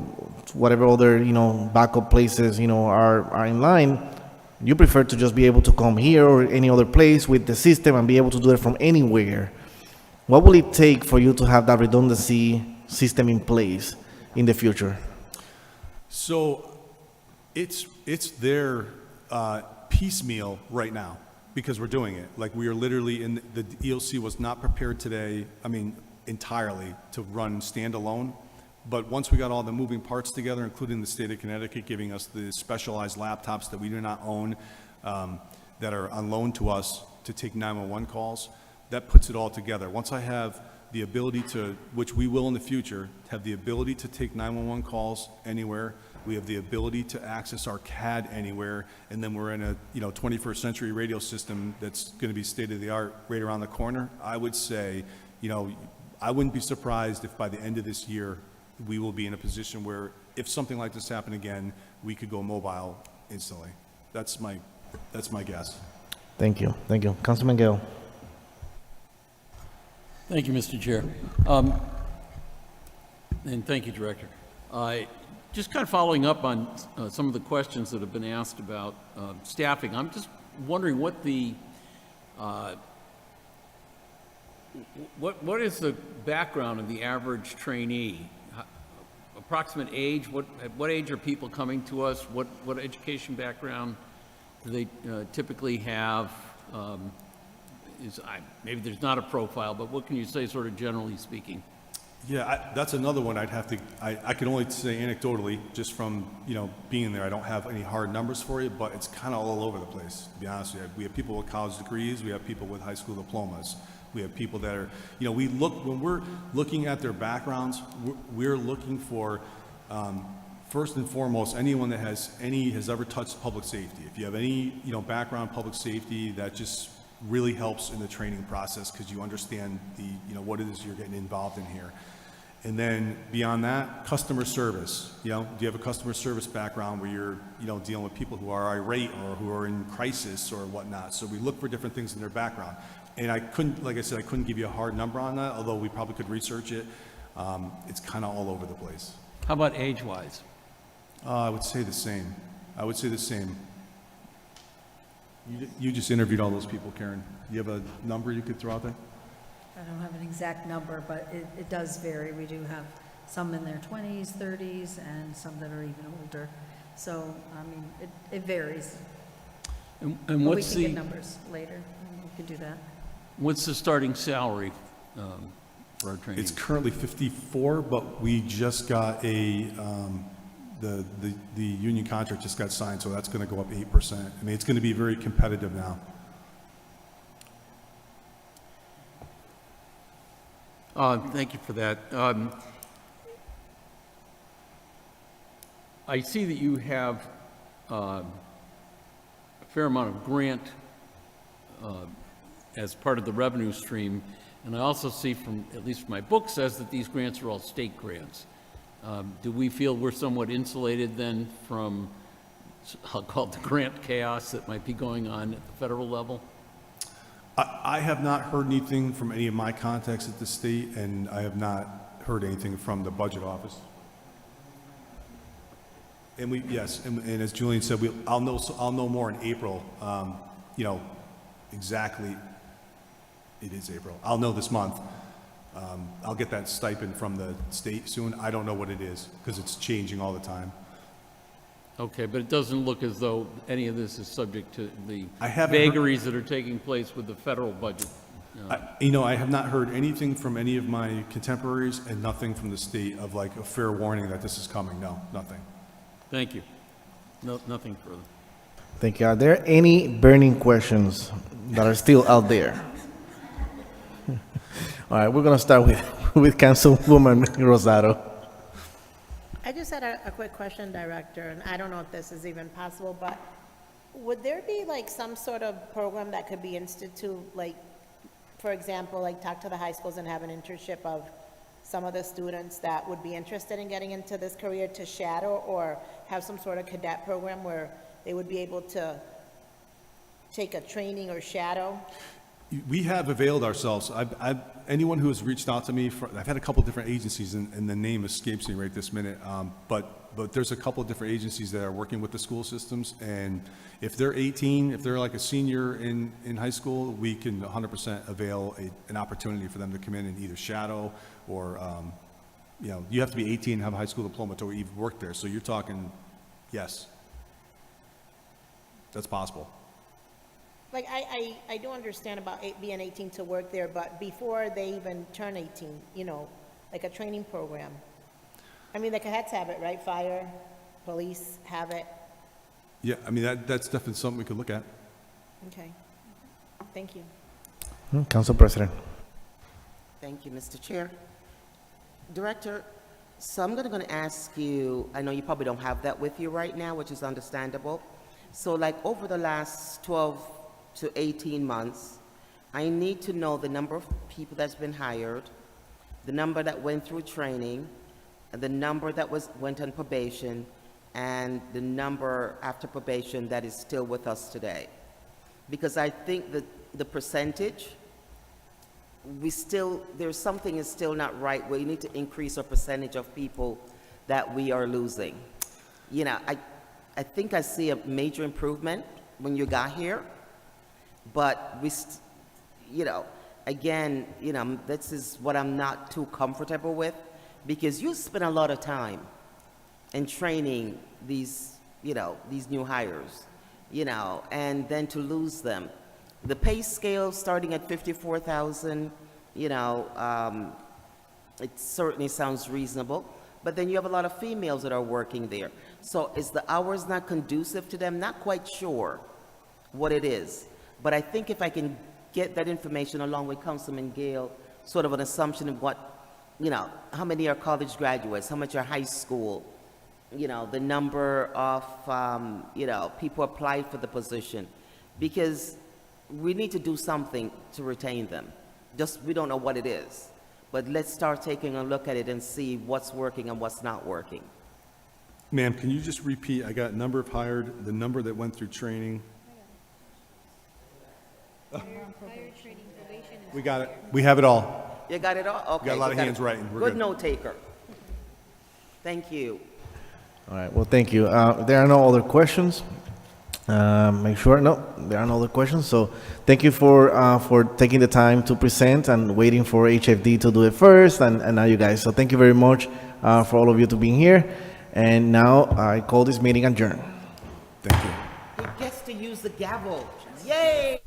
whatever other, backup places, are in line, you prefer to just be able to come here or any other place with the system and be able to do it from anywhere. What will it take for you to have that redundancy system in place in the future? So it's there piecemeal right now because we're doing it. Like, we are literally the EOC was not prepared today, entirely to run standalone. But once we got all the moving parts together, including the state of Connecticut giving us the specialized laptops that we do not own, that are on loan to us to take 911 calls, that puts it all together. Once I have the ability to, which we will in the future, have the ability to take 911 calls anywhere, we have the ability to access our CAD anywhere, and then we're in a 21st century radio system that's going to be state of the art right around the corner. I would say, I wouldn't be surprised if by the end of this year we will be in a position where if something like this happened again, we could go mobile instantly. That's my guess. Thank you. Councilman Gale. Thank you, Mr. Chair. And thank you, Director. Just kind of following up on some of the questions that have been asked about staffing, I'm just wondering what what is the background of the average trainee? Approximate age? What age are people coming to us? What education background do they typically have? maybe there's not a profile, but what can you say sort of generally speaking? Yeah, that's another one I'd have to, I can only say anecdotally, just from, being there. I don't have any hard numbers for you, but it's kind of all over the place, to be honest with you. We have people with college degrees, we have people with high school diplomas, we have people that are, when we're looking at their backgrounds, we're looking for, first and foremost, anyone that has ever touched public safety. If you have any, background in public safety, that just really helps in the training process because you understand what it is you're getting involved in here. And then beyond that, customer service. Do you have a customer service background where you're, dealing with people who are irate or who are in crisis or whatnot? So we look for different things in their background. And I couldn't, like I said, I couldn't give you a hard number on that, although we probably could research it. It's kind of all over the place. How about age-wise? I would say the same. You just interviewed all those people, Karen. Do you have a number you could throw out there? I don't have an exact number, but it does vary. We do have some in their 20s, 30s, and some that are even older. So, it varies. And But what's we can the, get numbers later, and we can do that. what's the starting salary for our trainees? It's currently 54, but we just got the union contract just got signed, so that's going to go up 8%. It's going to be very competitive now. Thank you for that. I see that you have a fair amount of grant as part of the revenue stream, and I also see from, at least my book says that these grants are all state grants. Do we feel we're somewhat insulated then from, I'll call it the grant chaos that might be going on at the federal level? I have not heard anything from any of my contacts at the state, and I have not heard anything from the budget office. And and as Julian said, I'll know more in April. Exactly. It is April. I'll know this month. I'll get that stipend from the state soon. I don't know what it is because it's changing all the time. Okay, but it doesn't look as though any of this is subject to the I haven't vagaries that are taking place with the federal budget. I have not heard anything from any of my contemporaries and nothing from the state of like a fair warning that this is coming. No, nothing. Thank you. No, nothing further. Thank you. Are there any burning questions that are still out there? All right, we're going to start with Councilwoman Rosado. I just had a quick question, Director, and I don't know if this is even possible, but would there be like some sort of program that could be instituted, like, for example, like talk to the high schools and have an internship of some of the students that would be interested in getting into this career to shadow, or have some sort of cadet program where they would be able to take a training or shadow? We have availed ourselves. Anyone who has reached out to me, I've had a couple different agencies, and the name escapes me right this minute, but there's a couple of different agencies that are working with the school systems, and if they're 18, if they're like a senior in high school, we can 100% avail an opportunity for them to come in and either shadow or, you have to be 18 and have a high school diploma to even work there, so you're talking, yes, that's possible. Like, I do understand about being 18 to work there, but before they even turn 18, like a training program. I mean, the cadets have it, right? Fire, police have it. Yeah, that's definitely something we could look at. Okay. Thank you. Council President. Thank you, Mr. Chair. Director, so I'm going to ask you, I know you probably don't have that with you right now, which is understandable. So like over the last 12 to 18 months, I need to know the number of people that's been hired, the number that went through training, and the number that went on probation, and the number after probation that is still with us today. Because I think that the percentage, there's something is still not right. We need to increase our percentage of people that we are losing. I think I see a major improvement when you got here, but again, this is what I'm not too comfortable with, because you spend a lot of time in training these new hires, and then to lose them. the pay scale starting at 54,000, it certainly sounds reasonable. But then you have a lot of females that are working there. So is the hours not conducive to them? Not quite sure what it is. But I think if I can get that information along with Councilman Gale, sort of an assumption of what, how many are college graduates, how much are high school, the number of, people apply for the position. Because we need to do something to retain them. Just, we don't know what it is. But let's start taking a look at it and see what's working and what's not working. Ma'am, can you just repeat, I got number of hired, the number that went through training? We got it. We have it all. You got it all? Okay. Got a lot of you hands writing. We're Good good. note taker. Thank you. All right, well, thank you. There are no other questions. Make sure, no, there are no other questions. So thank you for taking the time to present and waiting for HFD to do it first, and now you guys. So thank you very much for all of you to being here. And now I call this meeting adjourned. Thank you. He gets to use the gavel. Yay!